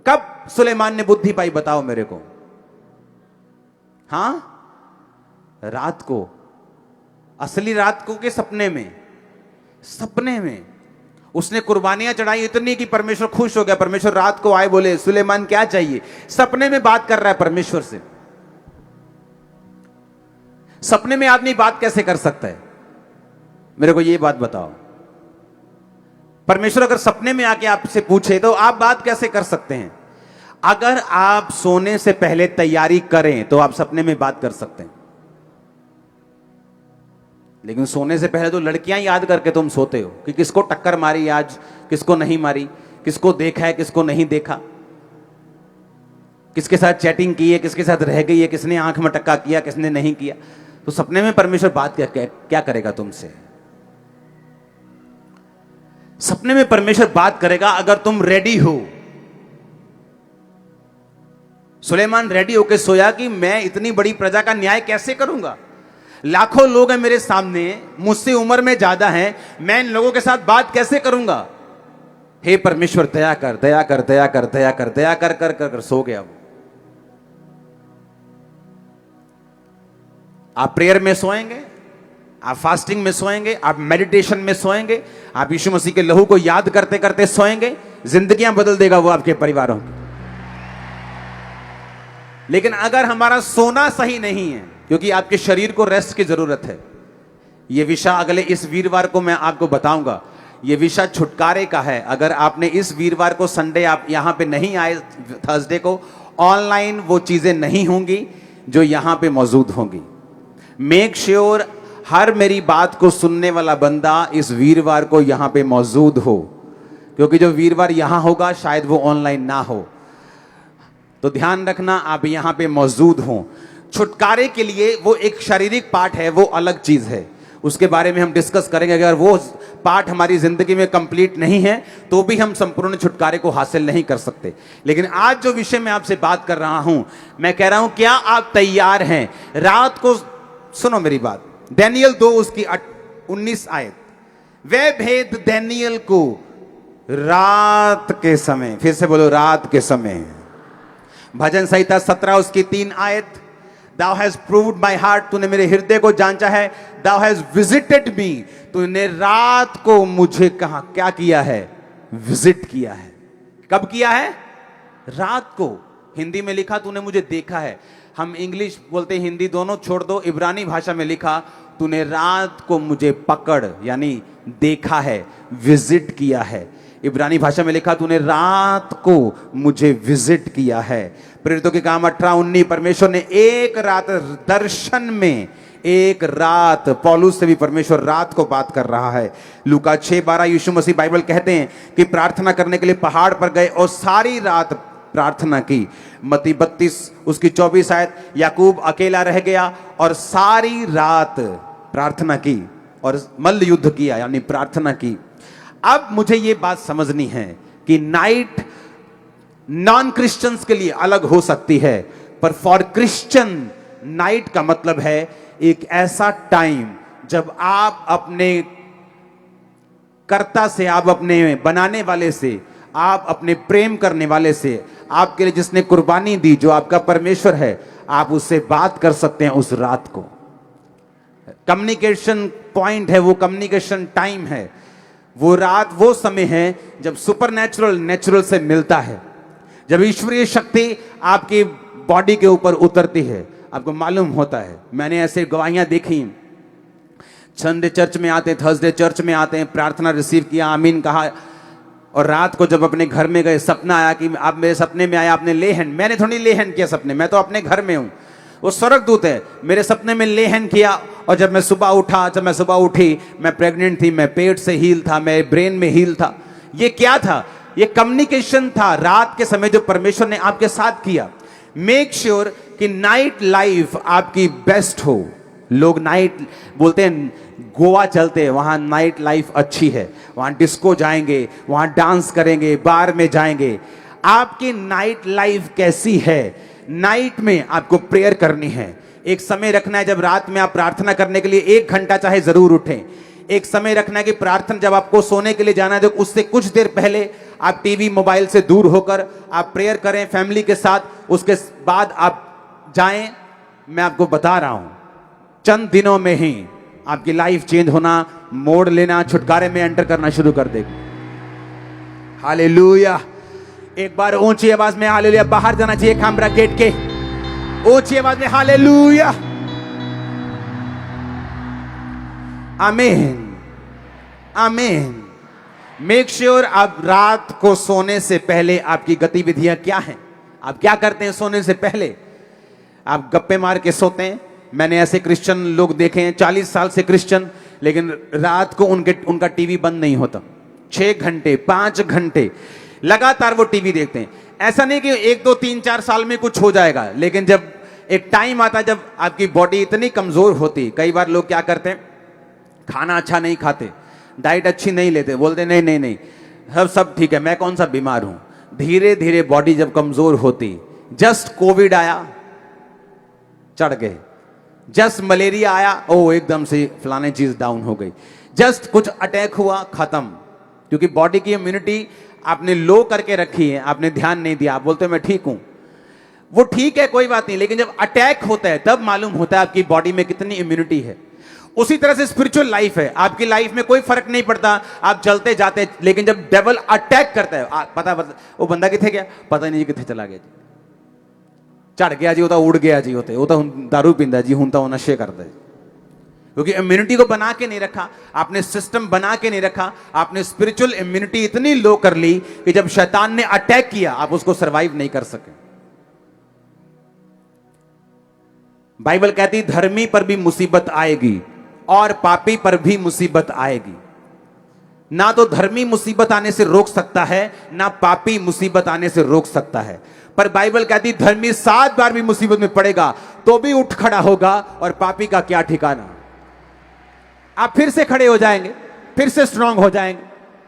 कब सुलेमान ने बुद्धि पाई बताओ मेरे को? हां, रात को। असली रात को के सपने में? सपने में उसने कुर्बानियां चढ़ाई इतनी कि परमेश्वर खुश हो गया। परमेश्वर रात को आए, बोले सुलेमान क्या चाहिए? सपने में बात कर रहा है परमेश्वर से। सपने में आदमी बात कैसे कर सकता है? मेरे को यह बात बताओ। परमेश्वर अगर सपने में आके आपसे पूछे तो आप बात कैसे कर सकते हैं? अगर आप सोने से पहले तैयारी करें तो आप सपने में बात कर सकते हैं। लेकिन सोने से पहले तो लड़कियां याद करके तुम सोते हो कि किसको टक्कर मारी आज, किसको नहीं मारी, किसको देखा है, किसको नहीं देखा, किसके साथ चैटिंग की है, किसके साथ रह गई है, किसने आंख में टक्का किया, किसने नहीं किया। तो सपने में परमेश्वर बात क्या करेगा तुमसे? सपने में परमेश्वर बात करेगा अगर तुम रेडी हो। सुलेमान रेडी होकर सोया कि मैं इतनी बड़ी प्रजा का न्याय कैसे करूंगा, लाखों लोग हैं मेरे सामने, मुझसे उम्र में ज्यादा हैं, मैं इन लोगों के साथ बात कैसे करूंगा। हे परमेश्वर दया कर, दया कर, दया कर, दया कर, दया कर कर कर, कर सो गया वो। आप प्रेयर में सोएंगे, आप फास्टिंग में सोएंगे, आप मेडिटेशन में सोएंगे, आप यीशु मसीह के लहू को याद करते करते सोएंगे, जिंदगियां बदल देगा वो आपके परिवारों की। लेकिन अगर हमारा सोना सही नहीं है, क्योंकि आपके शरीर को रेस्ट की जरूरत है, यह विषय अगले इस वीरवार को मैं आपको बताऊंगा। यह विषय छुटकारे का है। अगर आपने इस वीरवार को, संडे आप यहां पे नहीं आए, थर्सडे को ऑनलाइन वो चीजें नहीं होंगी जो यहां पे मौजूद होंगी। मेक श्योर हर मेरी बात को सुनने वाला बंदा इस वीरवार को यहां पे मौजूद हो, क्योंकि जो वीरवार यहां होगा शायद वो ऑनलाइन ना हो। तो ध्यान रखना आप यहां पे मौजूद हो। छुटकारे के लिए वो एक शारीरिक पार्ट है, वो अलग चीज है, उसके बारे में हम डिस्कस करेंगे। अगर वो पार्ट हमारी जिंदगी में कंप्लीट नहीं है तो भी हम संपूर्ण छुटकारे को हासिल नहीं कर सकते। लेकिन आज जो विषय मैं आपसे बात कर रहा हूं, मैं कह रहा हूं क्या आप तैयार हैं? रात को सुनो मेरी बात, दानियल 2 उसकी 19 आयत, वे भेद दानियल को रात के समय, फिर से बोलो रात के समय। भजन संहिता 17 उसकी 3 आयत, Thou has proved my heart, तूने मेरे हृदय को जांचा है। Thou has visited me, तूने रात को मुझे कहा क्या किया है? विजिट किया है। कब किया है? रात को। हिंदी में लिखा तूने मुझे देखा है। हम इंग्लिश बोलते हिंदी दोनों छोड़ दो, इब्रानी भाषा में लिखा तूने रात को मुझे पकड़ यानी देखा है, विजिट किया है। इब्रानी भाषा में लिखा तूने रात को मुझे विजिट किया है। प्रेरितों के काम 18-19, परमेश्वर ने एक रात दर्शन में, एक रात, पौलुस से भी परमेश्वर रात को बात कर रहा है। लूका 6:12 यीशु मसीह बाइबल कहते हैं कि प्रार्थना करने के लिए पहाड़ पर गए और सारी रात प्रार्थना की। मत्ती 32 उसकी 24 आयत, याकूब अकेला रह गया और सारी रात प्रार्थना की और मल्ल युद्ध किया यानी प्रार्थना की। अब मुझे यह बात समझनी है कि नाइट नॉन क्रिश्चियंस के लिए अलग हो सकती है, पर फॉर क्रिश्चियन नाइट का मतलब है एक ऐसा टाइम जब आप अपने कर्ता से, आप अपने बनाने वाले से, आप अपने प्रेम करने वाले से, आपके लिए जिसने कुर्बानी दी, जो आपका परमेश्वर है, आप उससे बात कर सकते हैं उस रात को। कम्युनिकेशन पॉइंट है, वो कम्युनिकेशन टाइम है। वो रात वो समय है जब सुपरनैचुरल नेचुरल से मिलता है, जब ईश्वरीय शक्ति आपकी बॉडी के ऊपर उतरती है। आपको मालूम होता है, मैंने ऐसे गवाहियां देखी, संडे चर्च में आते, थर्सडे चर्च में आते हैं, प्रार्थना रिसीव किया, आमीन कहा, और रात को जब अपने घर में गए सपना आया कि आप मेरे सपने में आया, आपने ले हैंड, मैंने थोड़ी ले हैंड किया सपने, मैं तो अपने घर में हूं, वो स्वर्गदूत है, मेरे सपने में ले हैंड किया। और जब मैं सुबह उठी, मैं प्रेग्नेंट थी, मैं पेट से हील था, मैं ब्रेन में हील था। ये क्या था? ये कम्युनिकेशन था रात के समय जो परमेश्वर ने आपके साथ किया। मेक श्योर कि नाइट लाइफ आपकी बेस्ट हो। लोग नाइट बोलते हैं, गोवा चलते हैं, वहां नाइट लाइफ अच्छी है, वहां डिस्को जाएंगे, वहां डांस करेंगे, बार में जाएंगे। आपकी नाइट लाइफ कैसी है? नाइट में आपको प्रेयर करनी है। एक समय रखना है जब रात में आप प्रार्थना करने के लिए 1 घंटा चाहे जरूर उठें। एक समय रखना है कि प्रार्थना जब आपको सोने के लिए जाना है तो उससे कुछ देर पहले आप टीवी मोबाइल से दूर होकर आप प्रेयर करें फैमिली के साथ। उसके बाद आप जाएं। मैं आपको बता रहा हूं, चंद दिनों में ही आपकी लाइफ चेंज होना, मोड़ लेना, छुटकारे में एंटर करना शुरू कर देगी। हालेलुया। एक बार ऊंची आवाज में हालेलुया बाहर जाना चाहिए कैमरा गेट के, ऊंची आवाज में हालेलुया, आमीन, आमीन। मेक श्योर आप रात को सोने से पहले आपकी गतिविधियां क्या हैं, आप क्या करते हैं सोने से पहले? आप गप्पे मार के सोते हैं। मैंने ऐसे क्रिश्चियन लोग देखे हैं 40 साल से क्रिश्चियन, लेकिन रात को उनका टीवी बंद नहीं होता। 6 घंटे 5 घंटे लगातार वो टीवी देखते हैं। ऐसा नहीं कि 1 2 3 4 साल में कुछ हो जाएगा, लेकिन जब एक टाइम आता जब आपकी बॉडी इतनी कमजोर होती, कई बार लोग क्या करते हैं, खाना अच्छा नहीं खाते, डाइट अच्छी नहीं लेते, बोलते नहीं नहीं नहीं सब ठीक है, मैं कौन सा बीमार हूं। धीरे धीरे बॉडी जब कमजोर होती, जस्ट कोविड आया, चढ़ गए। जस्ट मलेरिया आया, ओ एकदम से फलाने चीज डाउन हो गई। जस्ट कुछ अटैक हुआ, खत्म। क्योंकि बॉडी की इम्यूनिटी आपने लो करके रखी है, आपने ध्यान नहीं दिया। आप बोलते हो मैं ठीक हूं, वो ठीक है, कोई बात नहीं, लेकिन जब अटैक होता है तब मालूम होता है आपकी बॉडी में कितनी इम्यूनिटी है। उसी तरह से स्पिरिचुअल लाइफ है। आपकी लाइफ में कोई फर्क नहीं पड़ता, आप चलते जाते, लेकिन जब डेविल अटैक करता है, पता वो बंदा किथे गया, पता नहीं किथे चला गया जी, चढ़ गया जी, वो तो उड़ गया जी, वो तो दारू पींदा जी, हूं तो नशे करता है। क्योंकि इम्यूनिटी को बना के नहीं रखा आपने, सिस्टम बना के नहीं रखा आपने। स्पिरिचुअल इम्यूनिटी इतनी लो कर ली कि जब शैतान ने अटैक किया आप उसको सरवाइव नहीं कर सके। बाइबल कहती धर्मी पर भी मुसीबत आएगी और पापी पर भी मुसीबत आएगी। ना तो धर्मी मुसीबत आने से रोक सकता है, ना पापी मुसीबत आने से रोक सकता है। पर बाइबल कहती धर्मी 7 बार भी मुसीबत में पड़ेगा तो भी उठ खड़ा होगा, और पापी का क्या ठिकाना। आप फिर से खड़े हो जाएंगे, फिर से स्ट्रांग हो जाएंगे,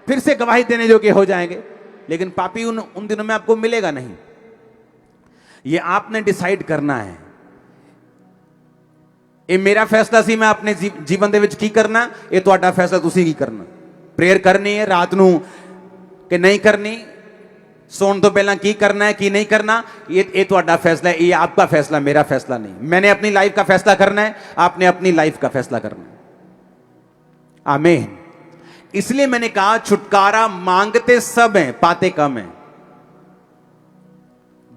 फिर से गवाही देने योग्य हो जाएंगे, लेकिन पापी उन दिनों में आपको मिलेगा नहीं। ये आपने डिसाइड करना है। ये मेरा फैसला सी, मैं अपने जीवन दे विच की करना, ये तुहाडा फैसला तुसी की करना। प्रेयर करनी है रात नू कि नहीं करनी, सोने तो पहला की करना है की नहीं करना, ये तुहाडा फैसला है, ये आपका फैसला, मेरा फैसला नहीं। मैंने अपनी लाइफ का फैसला करना है, आपने अपनी लाइफ का फैसला करना है। आमीन। इसलिए मैंने कहा छुटकारा मांगते सब हैं, पाते कम हैं।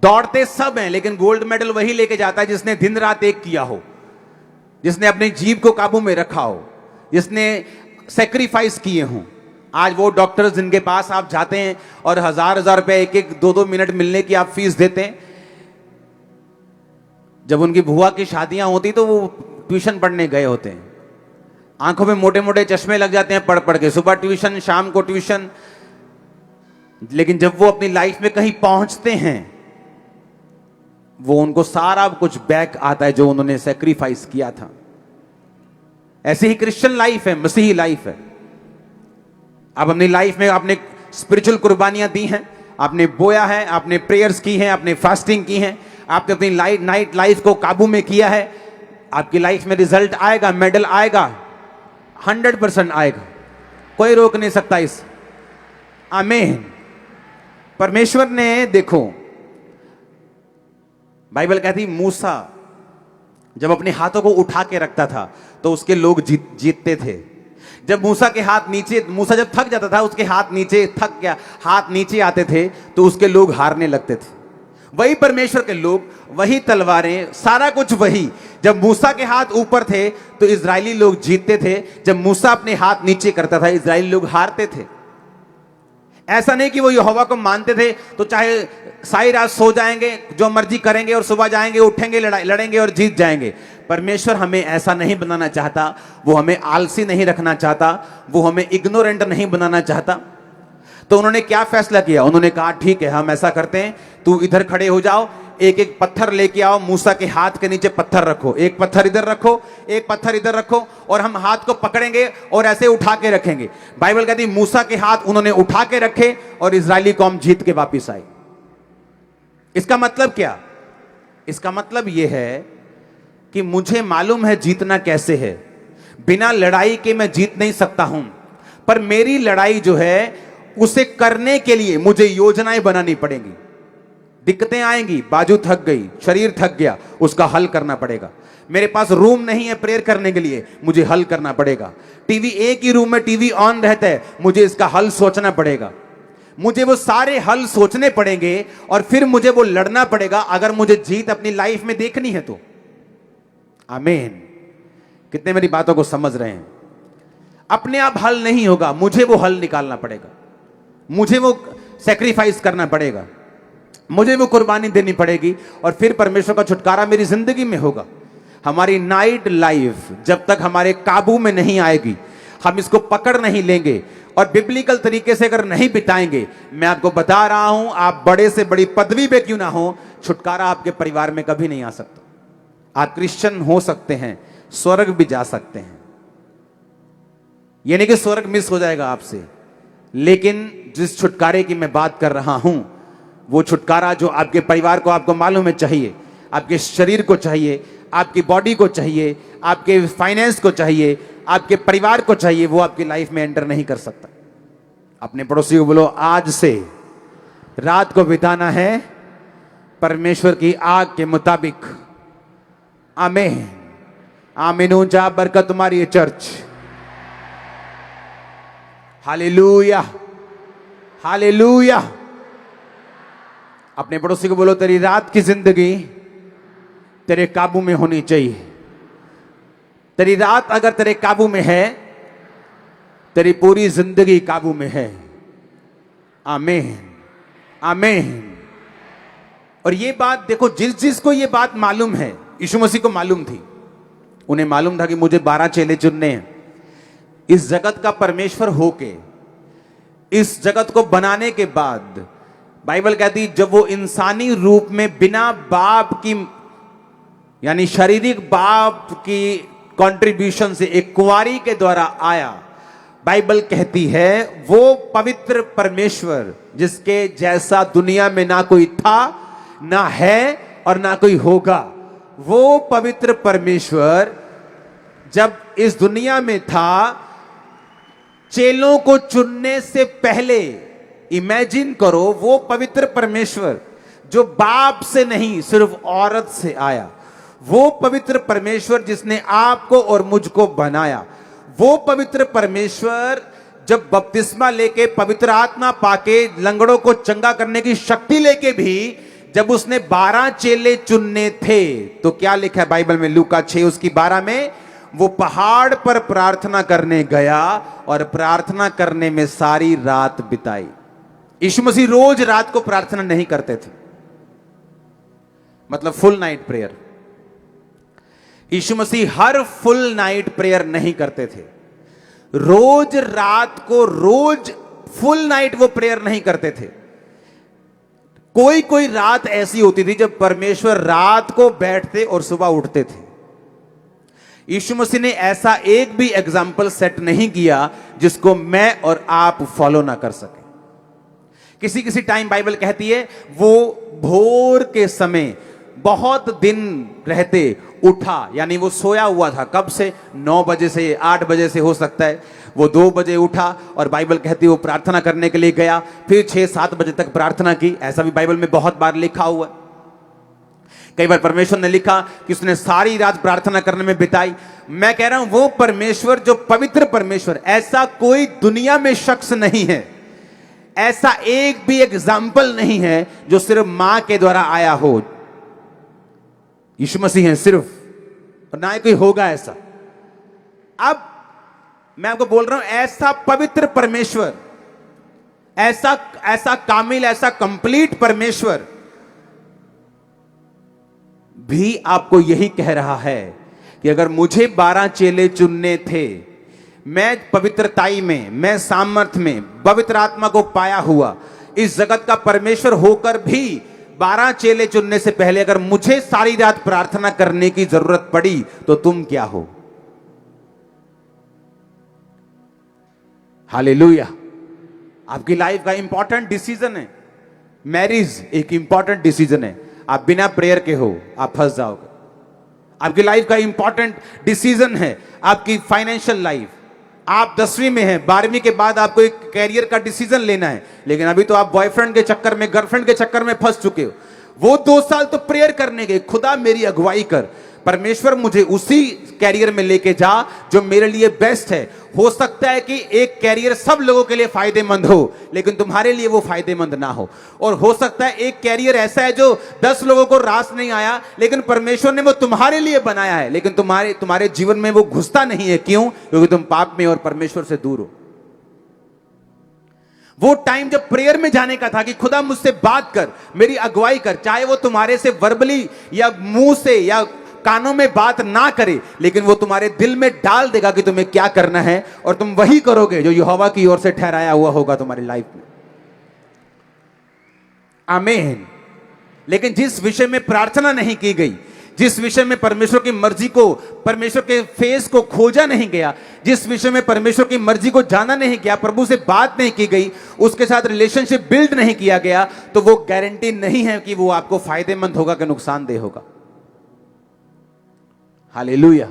दौड़ते सब हैं, लेकिन गोल्ड मेडल वही लेके जाता है जिसने दिन रात एक किया हो, जिसने अपनी जीभ को काबू में रखा हो, जिसने सेक्रीफाइस किए हों। आज वो डॉक्टर्स जिनके पास आप जाते हैं और हजार रुपए 1-2 मिनट मिलने की आप फीस देते हैं, जब उनकी बुआ की शादियां होती तो वो ट्यूशन पढ़ने गए होते हैं, आंखों में मोटे मोटे चश्मे लग जाते हैं पढ़ पढ़ के, सुबह ट्यूशन शाम को ट्यूशन। लेकिन जब वो अपनी लाइफ में कहीं पहुंचते हैं, वो उनको सारा कुछ बैक आता है जो उन्होंने सेक्रीफाइस किया था। ऐसी ही क्रिश्चियन लाइफ है, मसीही लाइफ है। आप अपनी लाइफ में आपने स्पिरिचुअल कुर्बानियां दी हैं, आपने बोया है, आपने प्रेयर्स की हैं, आपने फास्टिंग की हैं, आपने अपनी नाइट लाइफ को काबू में किया है। आपकी लाइफ में रिजल्ट आएगा, मेडल आएगा, 100% आएगा, कोई रोक नहीं सकता इस। आमीन। परमेश्वर ने, देखो बाइबल कहती मूसा जब अपने हाथों को उठा के रखता था तो उसके लोग जीतते थे। जब मूसा के हाथ नीचे, मूसा जब थक जाता था, उसके हाथ नीचे थक गया, हाथ नीचे आते थे तो उसके लोग हारने लगते थे। वही परमेश्वर के लोग, वही तलवारें, सारा कुछ वही। जब मूसा के हाथ ऊपर थे तो इजरायली लोग जीतते थे, जब मूसा अपने हाथ नीचे करता था इजरायली लोग हारते थे। ऐसा नहीं कि वो यहोवा को मानते थे तो चाहे सारी रात सो जाएंगे, जो मर्जी करेंगे, और सुबह जाएंगे, उठेंगे, लड़ेंगे और जीत जाएंगे। परमेश्वर हमें ऐसा नहीं बनाना चाहता। वो हमें आलसी नहीं रखना चाहता, वो हमें इग्नोरेंट नहीं बनाना चाहता। तो उन्होंने क्या फैसला किया? उन्होंने कहा ठीक है, हम ऐसा करते हैं, तू इधर खड़े हो जाओ, एक एक पत्थर लेके आओ, मूसा के हाथ के नीचे पत्थर रखो, एक पत्थर इधर रखो, एक पत्थर इधर रखो, और हम हाथ को पकड़ेंगे और ऐसे उठा के रखेंगे। बाइबल कहती मूसा के हाथ उन्होंने उठा के रखे और इजरायली कौम जीत के वापिस आई। इसका मतलब क्या? इसका मतलब यह है कि मुझे मालूम है जीतना कैसे है। बिना लड़ाई के मैं जीत नहीं सकता हूं, पर मेरी लड़ाई जो है उसे करने के लिए मुझे योजनाएं बनानी पड़ेंगी। दिक्कतें आएंगी, बाजू थक गई, शरीर थक गया, उसका हल करना पड़ेगा। मेरे पास रूम नहीं है प्रेयर करने के लिए, मुझे हल करना पड़ेगा। टीवी, एक ही रूम में टीवी ऑन रहता है, मुझे इसका हल सोचना पड़ेगा। मुझे वो सारे हल सोचने पड़ेंगे और फिर मुझे वो लड़ना पड़ेगा, अगर मुझे जीत अपनी लाइफ में देखनी है तो। आमीन। कितने मेरी बातों को समझ रहे हैं? अपने आप हल नहीं होगा, मुझे वो हल निकालना पड़ेगा, मुझे वो सैक्रिफाइस करना पड़ेगा, मुझे वो कुर्बानी देनी पड़ेगी, और फिर परमेश्वर का छुटकारा मेरी जिंदगी में होगा। हमारी नाइट लाइफ जब तक हमारे काबू में नहीं आएगी, हम इसको पकड़ नहीं लेंगे और बिब्लिकल तरीके से अगर नहीं बिताएंगे, मैं आपको बता रहा हूं, आप बड़े से बड़ी पदवी पे क्यों ना हो, छुटकारा आपके परिवार में कभी नहीं आ सकता। आप क्रिश्चियन हो सकते हैं, स्वर्ग भी जा सकते हैं, यानी कि स्वर्ग मिस हो जाएगा आपसे, लेकिन जिस छुटकारे की मैं बात कर रहा हूं वो छुटकारा जो आपके परिवार को, आपको मालूम है, चाहिए, आपके शरीर को चाहिए, आपकी बॉडी को चाहिए, आपके फाइनेंस को चाहिए, आपके परिवार को चाहिए, वो आपकी लाइफ में एंटर नहीं कर सकता। अपने पड़ोसी को बोलो, आज से रात को बिताना है परमेश्वर की आग के मुताबिक। आमीन, आमीन। ऊंचा बरकत तुम्हारी है चर्च। Hallelujah, hallelujah. अपने पड़ोसी को बोलो, तेरी रात की जिंदगी तेरे काबू में होनी चाहिए। तेरी रात अगर तेरे काबू में है, तेरी पूरी जिंदगी काबू में है। आमीन, आमीन। और ये बात देखो, जिसको ये बात मालूम है, यीशु मसीह को मालूम थी, उन्हें मालूम था कि मुझे 12 चेले चुनने हैं। इस जगत का परमेश्वर होके, इस जगत को बनाने के बाद बाइबल कहती, जब वो इंसानी रूप में बिना बाप की, यानी शारीरिक बाप की कंट्रीब्यूशन से एक कुंवारी के द्वारा आया, बाइबल कहती है वो पवित्र परमेश्वर, जिसके जैसा दुनिया में ना कोई था, ना है और ना कोई होगा, वो पवित्र परमेश्वर जब इस दुनिया में था, चेलों को चुनने से पहले, इमेजिन करो, वो पवित्र परमेश्वर जो बाप से नहीं सिर्फ औरत से आया, वो पवित्र परमेश्वर जिसने आपको और मुझको बनाया, वो पवित्र परमेश्वर जब बपतिस्मा लेके, पवित्र आत्मा पाके, लंगड़ों को चंगा करने की शक्ति लेके भी जब उसने 12 चेले चुनने थे, तो क्या लिखा है बाइबल में, लूका 6 उसकी 12 में, वो पहाड़ पर प्रार्थना करने गया और प्रार्थना करने में सारी रात बिताई। यीशु मसीह रोज रात को प्रार्थना नहीं करते थे, मतलब फुल नाइट प्रेयर। यीशु मसीह हर फुल नाइट प्रेयर नहीं करते थे। रोज रात को, रोज फुल नाइट वो प्रेयर नहीं करते थे। कोई कोई रात ऐसी होती थी जब परमेश्वर रात को बैठते और सुबह उठते थे। यीशु मसीह ने ऐसा एक भी एग्जाम्पल सेट नहीं किया जिसको मैं और आप फॉलो ना कर सके। किसी किसी टाइम बाइबल कहती है वो भोर के समय बहुत दिन रहते उठा, यानी वो सोया हुआ था, कब से, 9 बजे से, 8 बजे से हो सकता है, वो 2 बजे उठा और बाइबल कहती है वो प्रार्थना करने के लिए गया, फिर 6-7 बजे तक प्रार्थना की। ऐसा भी बाइबल में बहुत बार लिखा हुआ है। कई बार परमेश्वर ने लिखा कि उसने सारी रात प्रार्थना करने में बिताई। मैं कह रहा हूं वो परमेश्वर जो पवित्र परमेश्वर, ऐसा कोई दुनिया में शख्स नहीं है, ऐसा एक भी एग्जाम्पल नहीं है जो सिर्फ मां के द्वारा आया हो। यीशु मसीह है सिर्फ, और ना ही कोई होगा ऐसा। अब मैं आपको बोल रहा हूं, ऐसा पवित्र परमेश्वर, ऐसा कामिल, ऐसा कंप्लीट परमेश्वर भी आपको यही कह रहा है कि अगर मुझे 12 चेले चुनने थे, मैं पवित्रताई में, मैं सामर्थ में, पवित्र आत्मा को पाया हुआ, इस जगत का परमेश्वर होकर भी 12 चेले चुनने से पहले अगर मुझे सारी रात प्रार्थना करने की जरूरत पड़ी, तो तुम क्या हो? हालेलुया। आपकी लाइफ का इंपॉर्टेंट डिसीजन है। मैरिज एक इंपॉर्टेंट डिसीजन है। आप बिना प्रेयर के हो, आप फंस जाओगे। आपकी लाइफ का इंपॉर्टेंट डिसीजन है आपकी फाइनेंशियल लाइफ। आप 10वीं में हैं, 12वीं के बाद आपको एक कैरियर का डिसीजन लेना है, लेकिन अभी तो आप बॉयफ्रेंड के चक्कर में, गर्लफ्रेंड के चक्कर में फंस चुके हो। वो 2 साल तो प्रेयर करने गए, खुदा मेरी अगुवाई कर, परमेश्वर मुझे उसी कैरियर में लेके जा जो मेरे लिए बेस्ट है। हो सकता है कि एक कैरियर सब लोगों के लिए फायदेमंद हो, लेकिन तुम्हारे लिए वो फायदेमंद ना हो। और हो सकता है एक कैरियर ऐसा है जो 10 लोगों को रास नहीं आया, लेकिन परमेश्वर ने वो तुम्हारे लिए बनाया है, लेकिन तुम्हारे जीवन में वो घुसता नहीं है। क्यों? क्योंकि तुम पाप में और परमेश्वर से दूर हो। वो टाइम जब प्रेयर में जाने का था कि खुदा मुझसे बात कर, मेरी अगुवाई कर, चाहे वो तुम्हारे से वर्बली या मुंह से या कानों में बात ना करे, लेकिन वो तुम्हारे दिल में डाल देगा कि तुम्हें क्या करना है, और तुम वही करोगे जो यहोवा की ओर से ठहराया हुआ होगा तुम्हारी लाइफ में। आमीन। लेकिन जिस विषय में प्रार्थना नहीं की गई, जिस विषय में परमेश्वर की मर्जी को, परमेश्वर के फेस को खोजा नहीं गया, जिस विषय में परमेश्वर की मर्जी को जाना नहीं गया, प्रभु से बात नहीं की गई, उसके साथ रिलेशनशिप बिल्ड नहीं किया गया, तो वो गारंटी नहीं है कि वो आपको फायदेमंद होगा कि नुकसानदेह होगा। हालेलुया।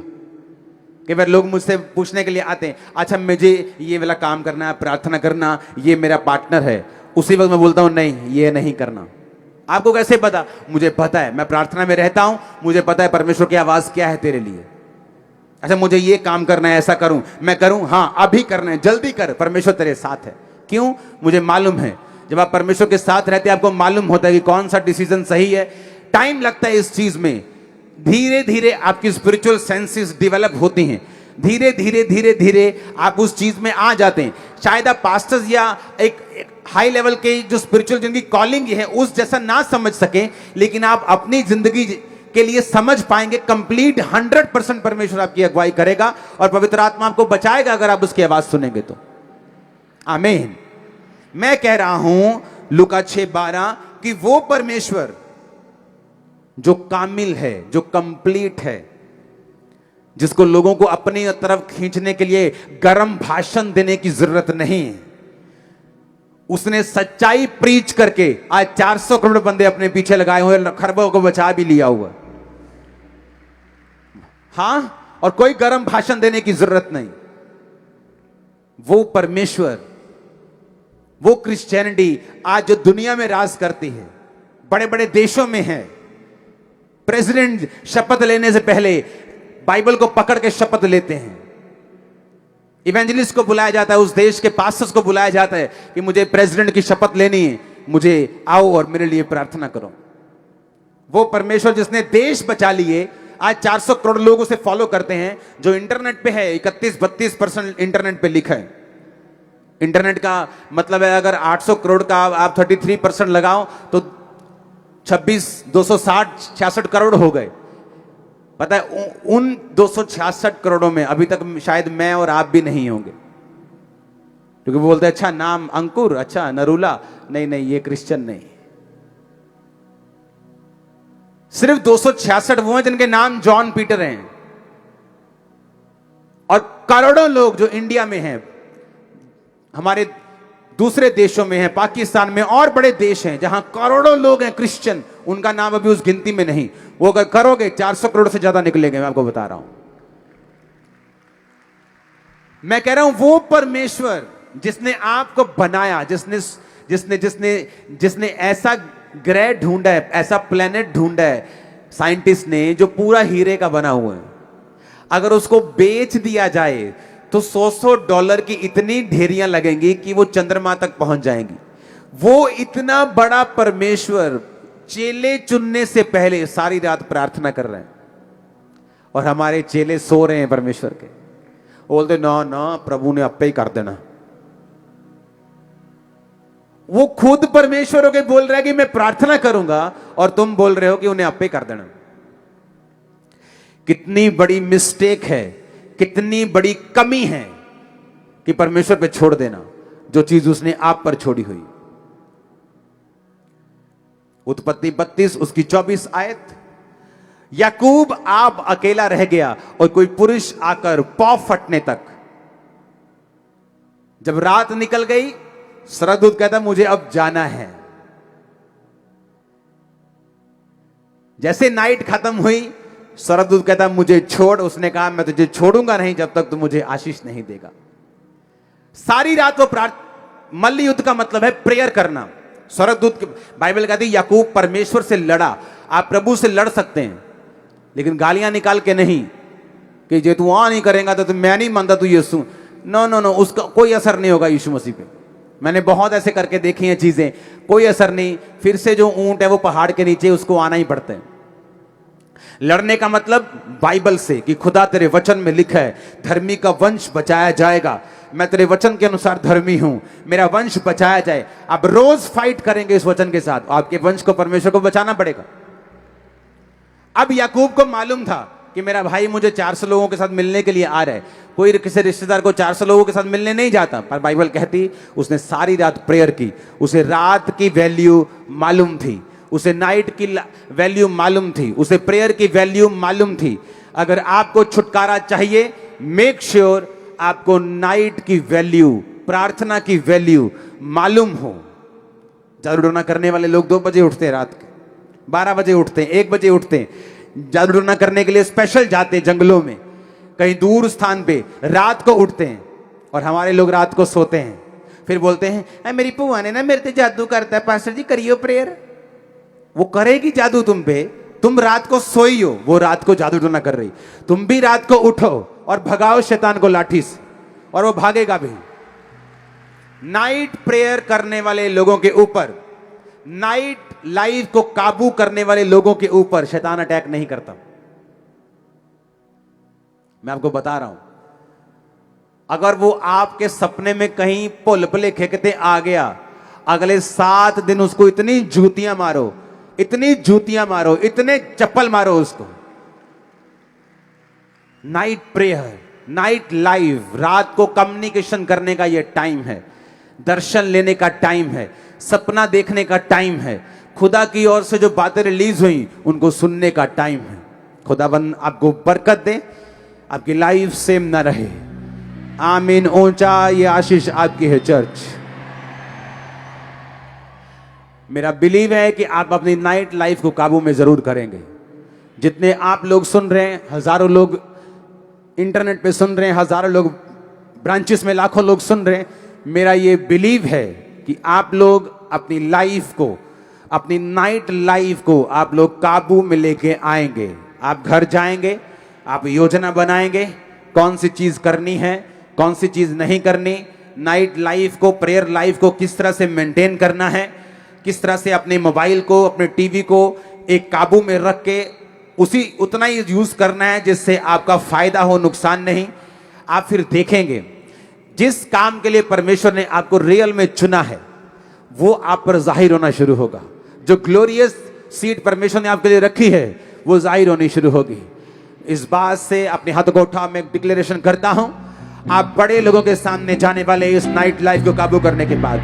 कई बार लोग मुझसे पूछने के लिए आते हैं, अच्छा मुझे ये वाला काम करना है, प्रार्थना करना, ये मेरा पार्टनर है। उसी वक्त मैं बोलता हूं नहीं, ये नहीं करना। आपको कैसे पता? मुझे पता है, मैं प्रार्थना में रहता हूं, मुझे पता है परमेश्वर की आवाज क्या है तेरे लिए। अच्छा मुझे ये काम करना है, ऐसा करूं, मैं करूं, हाँ अभी करना है, जल्दी कर, परमेश्वर तेरे साथ है। क्यों? मुझे मालूम है। जब आप परमेश्वर के साथ रहते हैं आपको मालूम होता है कि कौन सा डिसीजन सही है। टाइम लगता है इस चीज में, धीरे धीरे आपकी स्पिरिचुअल सेंसेस डेवलप होती हैं, धीरे धीरे धीरे धीरे आप उस चीज में आ जाते हैं। शायद आप पास्टर्स या एक हाई लेवल के जो स्पिरिचुअल जिनकी कॉलिंग है उस जैसा ना समझ सके, लेकिन आप अपनी जिंदगी के लिए समझ पाएंगे। कंप्लीट 100% परमेश्वर आपकी अगुवाई करेगा और पवित्र आत्मा आपको बचाएगा अगर आप उसकी आवाज सुनेंगे तो। आमीन। मैं कह रहा हूं लूका 6:12 कि वो परमेश्वर जो कामिल है, जो कंप्लीट है, जिसको लोगों को अपनी तरफ खींचने के लिए गर्म भाषण देने की जरूरत नहीं है, उसने सच्चाई प्रीच करके आज 400 करोड़ बंदे अपने पीछे लगाए हुए, खरबों को बचा भी लिया हुआ। हां, और कोई गर्म भाषण देने की जरूरत नहीं। वो परमेश्वर, वो क्रिश्चियनिटी आज जो दुनिया में राज करती है, बड़े बड़े देशों में है। प्रेसिडेंट शपथ लेने से पहले बाइबल को पकड़ के शपथ लेते हैं। इवेंजलिस्ट को बुलाया जाता है, उस देश के पास्टर्स को बुलाया जाता है कि मुझे प्रेसिडेंट की शपथ लेनी है, मुझे आओ और मेरे लिए प्रार्थना करो। वो परमेश्वर जिसने देश बचा लिए, आज 400 करोड़ लोग उसे फॉलो करते हैं। जो इंटरनेट पे है, 31-32% इंटरनेट पे लिखा है। इंटरनेट का मतलब है अगर 800 करोड़ का आप 33% लगाओ तो 266 करोड़ हो गए। पता है उन 266 करोड़ों में अभी तक शायद मैं और आप भी नहीं होंगे, क्योंकि वो बोलते हैं अच्छा नाम अंकुर, अच्छा नरूला, नहीं नहीं ये क्रिश्चियन नहीं। सिर्फ 266 वो हैं जिनके नाम जॉन पीटर हैं, और करोड़ों लोग जो इंडिया में हैं, हमारे दूसरे देशों में हैं, पाकिस्तान में और बड़े देश हैं जहां करोड़ों लोग हैं क्रिश्चियन, उनका नाम अभी उस गिनती में नहीं। वो अगर करोगे 400 करोड़ से ज्यादा निकलेंगे, मैं आपको बता रहा हूं। मैं कह रहा हूं वो परमेश्वर जिसने आपको बनाया, जिसने जिसने जिसने जिसने ऐसा ग्रह ढूंढा है, ऐसा प्लेनेट ढूंढा है साइंटिस्ट ने जो पूरा हीरे का बना हुआ है, अगर उसको बेच दिया जाए तो $100 की इतनी ढेरियां लगेंगी कि वो चंद्रमा तक पहुंच जाएंगी। वो इतना बड़ा परमेश्वर चेले चुनने से पहले सारी रात प्रार्थना कर रहे हैं, और हमारे चेले सो रहे हैं परमेश्वर के। बोलते ना ना प्रभु ने अपे ही कर देना। वो खुद परमेश्वर होके बोल रहा है कि मैं प्रार्थना करूंगा, और तुम बोल रहे हो कि उन्हें अपे कर देना। कितनी बड़ी मिस्टेक है, कितनी बड़ी कमी है कि परमेश्वर पे छोड़ देना जो चीज उसने आप पर छोड़ी हुई। उत्पत्ति 32 उसकी 24 आयत, याकूब आप अकेला रह गया और कोई पुरुष आकर पौ फटने तक। जब रात निकल गई, स्वर्गदूत कहता मुझे अब जाना है। जैसे नाइट खत्म हुई, स्वर्गदूत कहता मुझे छोड़। उसने कहा मैं तुझे छोड़ूंगा नहीं जब तक तू मुझे आशीष नहीं देगा। सारी रात वो मल्ल युद्ध का मतलब है प्रेयर करना। स्वर्गदूत, बाइबल कहती है याकूब परमेश्वर से लड़ा। आप प्रभु से लड़ सकते हैं, लेकिन गालियां निकाल के नहीं कि जे तू वहां नहीं करेगा तो मैं नहीं मानता तू यीशु। नो नो नो, उसका कोई असर नहीं होगा यीशु मसीह पे। मैंने बहुत ऐसे करके देखी हैं चीजें, कोई असर नहीं। फिर से जो ऊंट है वो पहाड़ के नीचे, उसको आना ही पड़ता है। लड़ने का मतलब बाइबल से कि खुदा तेरे वचन में लिखा है धर्मी का वंश बचाया जाएगा। मैं तेरे वचन के अनुसार धर्मी हूं, मेरा वंश बचाया जाए। आप रोज फाइट करेंगे इस वचन के साथ, आपके वंश को परमेश्वर को बचाना पड़ेगा। अब याकूब को मालूम था कि मेरा भाई मुझे 400 लोगों के साथ मिलने के लिए आ रहा है। कोई किसी रिश्तेदार को 400 लोगों के साथ मिलने नहीं जाता, पर बाइबल कहती उसने सारी रात प्रेयर की। उसे रात की वैल्यू मालूम थी, उसे नाइट की वैल्यू मालूम थी, उसे प्रेयर की वैल्यू मालूम थी। अगर आपको छुटकारा चाहिए, मेक श्योर आपको नाइट की वैल्यू, प्रार्थना की वैल्यू मालूम हो। जादू टोना करने वाले लोग 2 बजे उठते हैं, रात के 12 बजे उठते हैं, 1 बजे उठते हैं, जादू टोना करने के लिए स्पेशल जाते हैं जंगलों में, कहीं दूर स्थान पे रात को उठते हैं। और हमारे लोग रात को सोते हैं, फिर बोलते हैं मेरी पुआ ने ना मेरे पे जादू करता है, पास्टर जी करियो प्रेयर। वो करेगी जादू तुम पे, तुम रात को सोई हो, वो रात को जादू टोना कर रही। तुम भी रात को उठो और भगाओ शैतान को लाठी से, और वो भागेगा भी। नाइट प्रेयर करने वाले लोगों के ऊपर, नाइट लाइफ को काबू करने वाले लोगों के ऊपर शैतान अटैक नहीं करता। मैं आपको बता रहा हूं, अगर वो आपके सपने में कहीं पुलपले खेकते आ गया, अगले 7 दिन उसको इतनी जूतियां मारो, इतनी जूतियां मारो, इतने चप्पल मारो उसको। नाइट प्रेयर, नाइट लाइव, रात को कम्युनिकेशन करने का यह टाइम है, दर्शन लेने का टाइम है, सपना देखने का टाइम है, खुदा की ओर से जो बातें रिलीज हुई उनको सुनने का टाइम है। खुदाबंद आपको बरकत दे, आपकी लाइफ सेम ना रहे। आमीन। ऊंचा ये आशीष आपकी है चर्च। मेरा बिलीव है कि आप अपनी नाइट लाइफ को काबू में जरूर करेंगे। जितने आप लोग सुन रहे हैं, हजारों लोग इंटरनेट पे सुन रहे हैं, हजारों लोग ब्रांचेस में, लाखों लोग सुन रहे हैं, मेरा ये बिलीव है कि आप लोग अपनी लाइफ को, अपनी नाइट लाइफ को आप लोग काबू में लेके आएंगे। आप घर जाएंगे, आप योजना बनाएंगे कौन सी चीज करनी है, कौन सी चीज नहीं करनी, नाइट लाइफ को, प्रेयर लाइफ को किस तरह से मेंटेन करना है, किस तरह से अपने मोबाइल को, अपने टीवी को एक काबू में रख के उसी उतना ही यूज करना है जिससे आपका फायदा हो, नुकसान नहीं। आप फिर देखेंगे जिस काम के लिए परमेश्वर ने आपको रियल में चुना है वो आप पर जाहिर होना शुरू होगा। जो ग्लोरियस सीट परमेश्वर ने आपके लिए रखी है वो जाहिर होनी शुरू होगी। इस बात से अपने हाथों को उठा मैं डिक्लेरेशन करता हूं, आप बड़े लोगों के सामने जाने वाले इस नाइट लाइफ को काबू करने के बाद।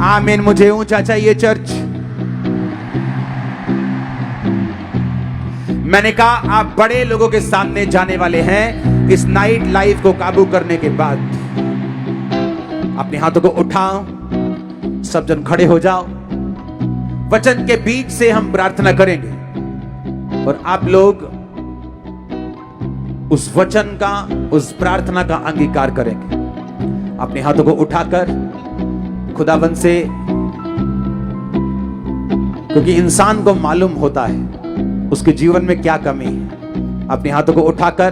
आमीन। मुझे ऊंचा चाहिए चर्च। मैंने कहा आप बड़े लोगों के सामने जाने वाले हैं इस नाइट लाइफ को काबू करने के बाद। अपने हाथों को उठाओ, सब जन खड़े हो जाओ। वचन के बीच से हम प्रार्थना करेंगे और आप लोग उस वचन का, उस प्रार्थना का अंगीकार करेंगे। अपने हाथों को उठाकर खुदावंद से, क्योंकि इंसान को मालूम होता है उसके जीवन में क्या कमी है। अपने हाथों को उठाकर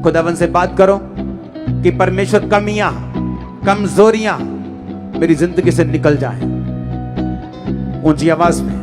खुदावंद से बात करो कि परमेश्वर कमियां, कमजोरियां मेरी जिंदगी से निकल जाएं। ऊंची आवाज में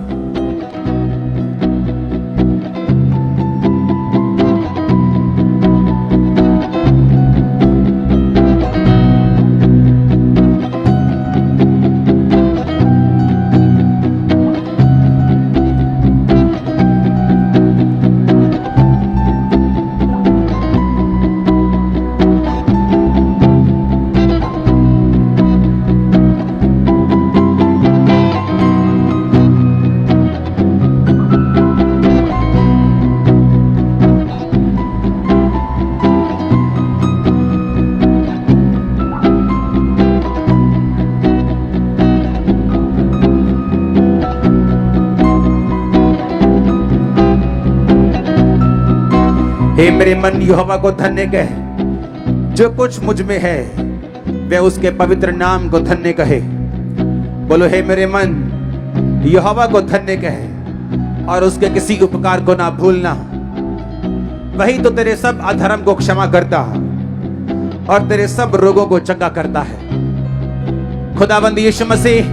हे मेरे मन यहोवा को धन्य कहे, जो कुछ मुझ में है वह उसके पवित्र नाम को धन्य कहे। बोलो हे मेरे मन यहोवा को धन्य कहे और उसके किसी उपकार को ना भूलना। वही तो तेरे सब अधर्म को क्षमा करता और तेरे सब रोगों को चंगा करता है। खुदाबंद यीशु मसीह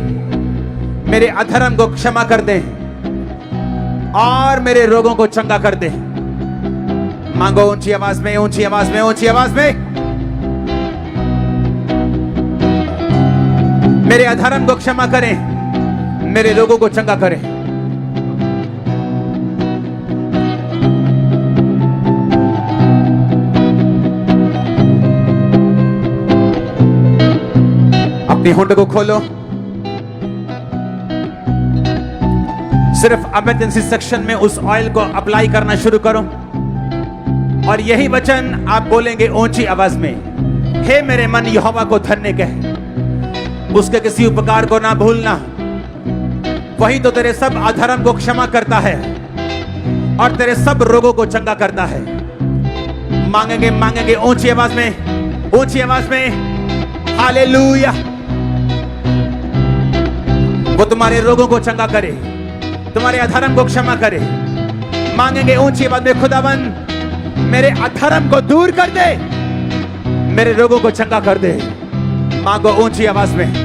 मेरे अधर्म को क्षमा कर दे और मेरे रोगों को चंगा कर दे। मांगो ऊंची आवाज में, ऊंची आवाज में, ऊंची आवाज में। मेरे अधर्म को क्षमा करें, मेरे रोगों को चंगा करें। अपनी होंठ को खोलो। सिर्फ एमरजेंसी सेक्शन में उस ऑयल को अप्लाई करना शुरू करो और यही वचन आप बोलेंगे ऊंची आवाज में, हे मेरे मन यहोवा को धन्य कह, उसके किसी उपकार को ना भूलना, वही तो तेरे सब अधर्म को क्षमा करता है और तेरे सब रोगों को चंगा करता है। मांगेंगे मांगेंगे ऊंची आवाज में, ऊंची आवाज में, हालेलुया। वो तुम्हारे रोगों को चंगा करे, तुम्हारे अधर्म को क्षमा करे। मांगेंगे ऊंची आवाज में, खुदावन मेरे अधर्म को दूर कर दे, मेरे रोगों को चंगा कर दे। मांगो ऊंची आवाज में।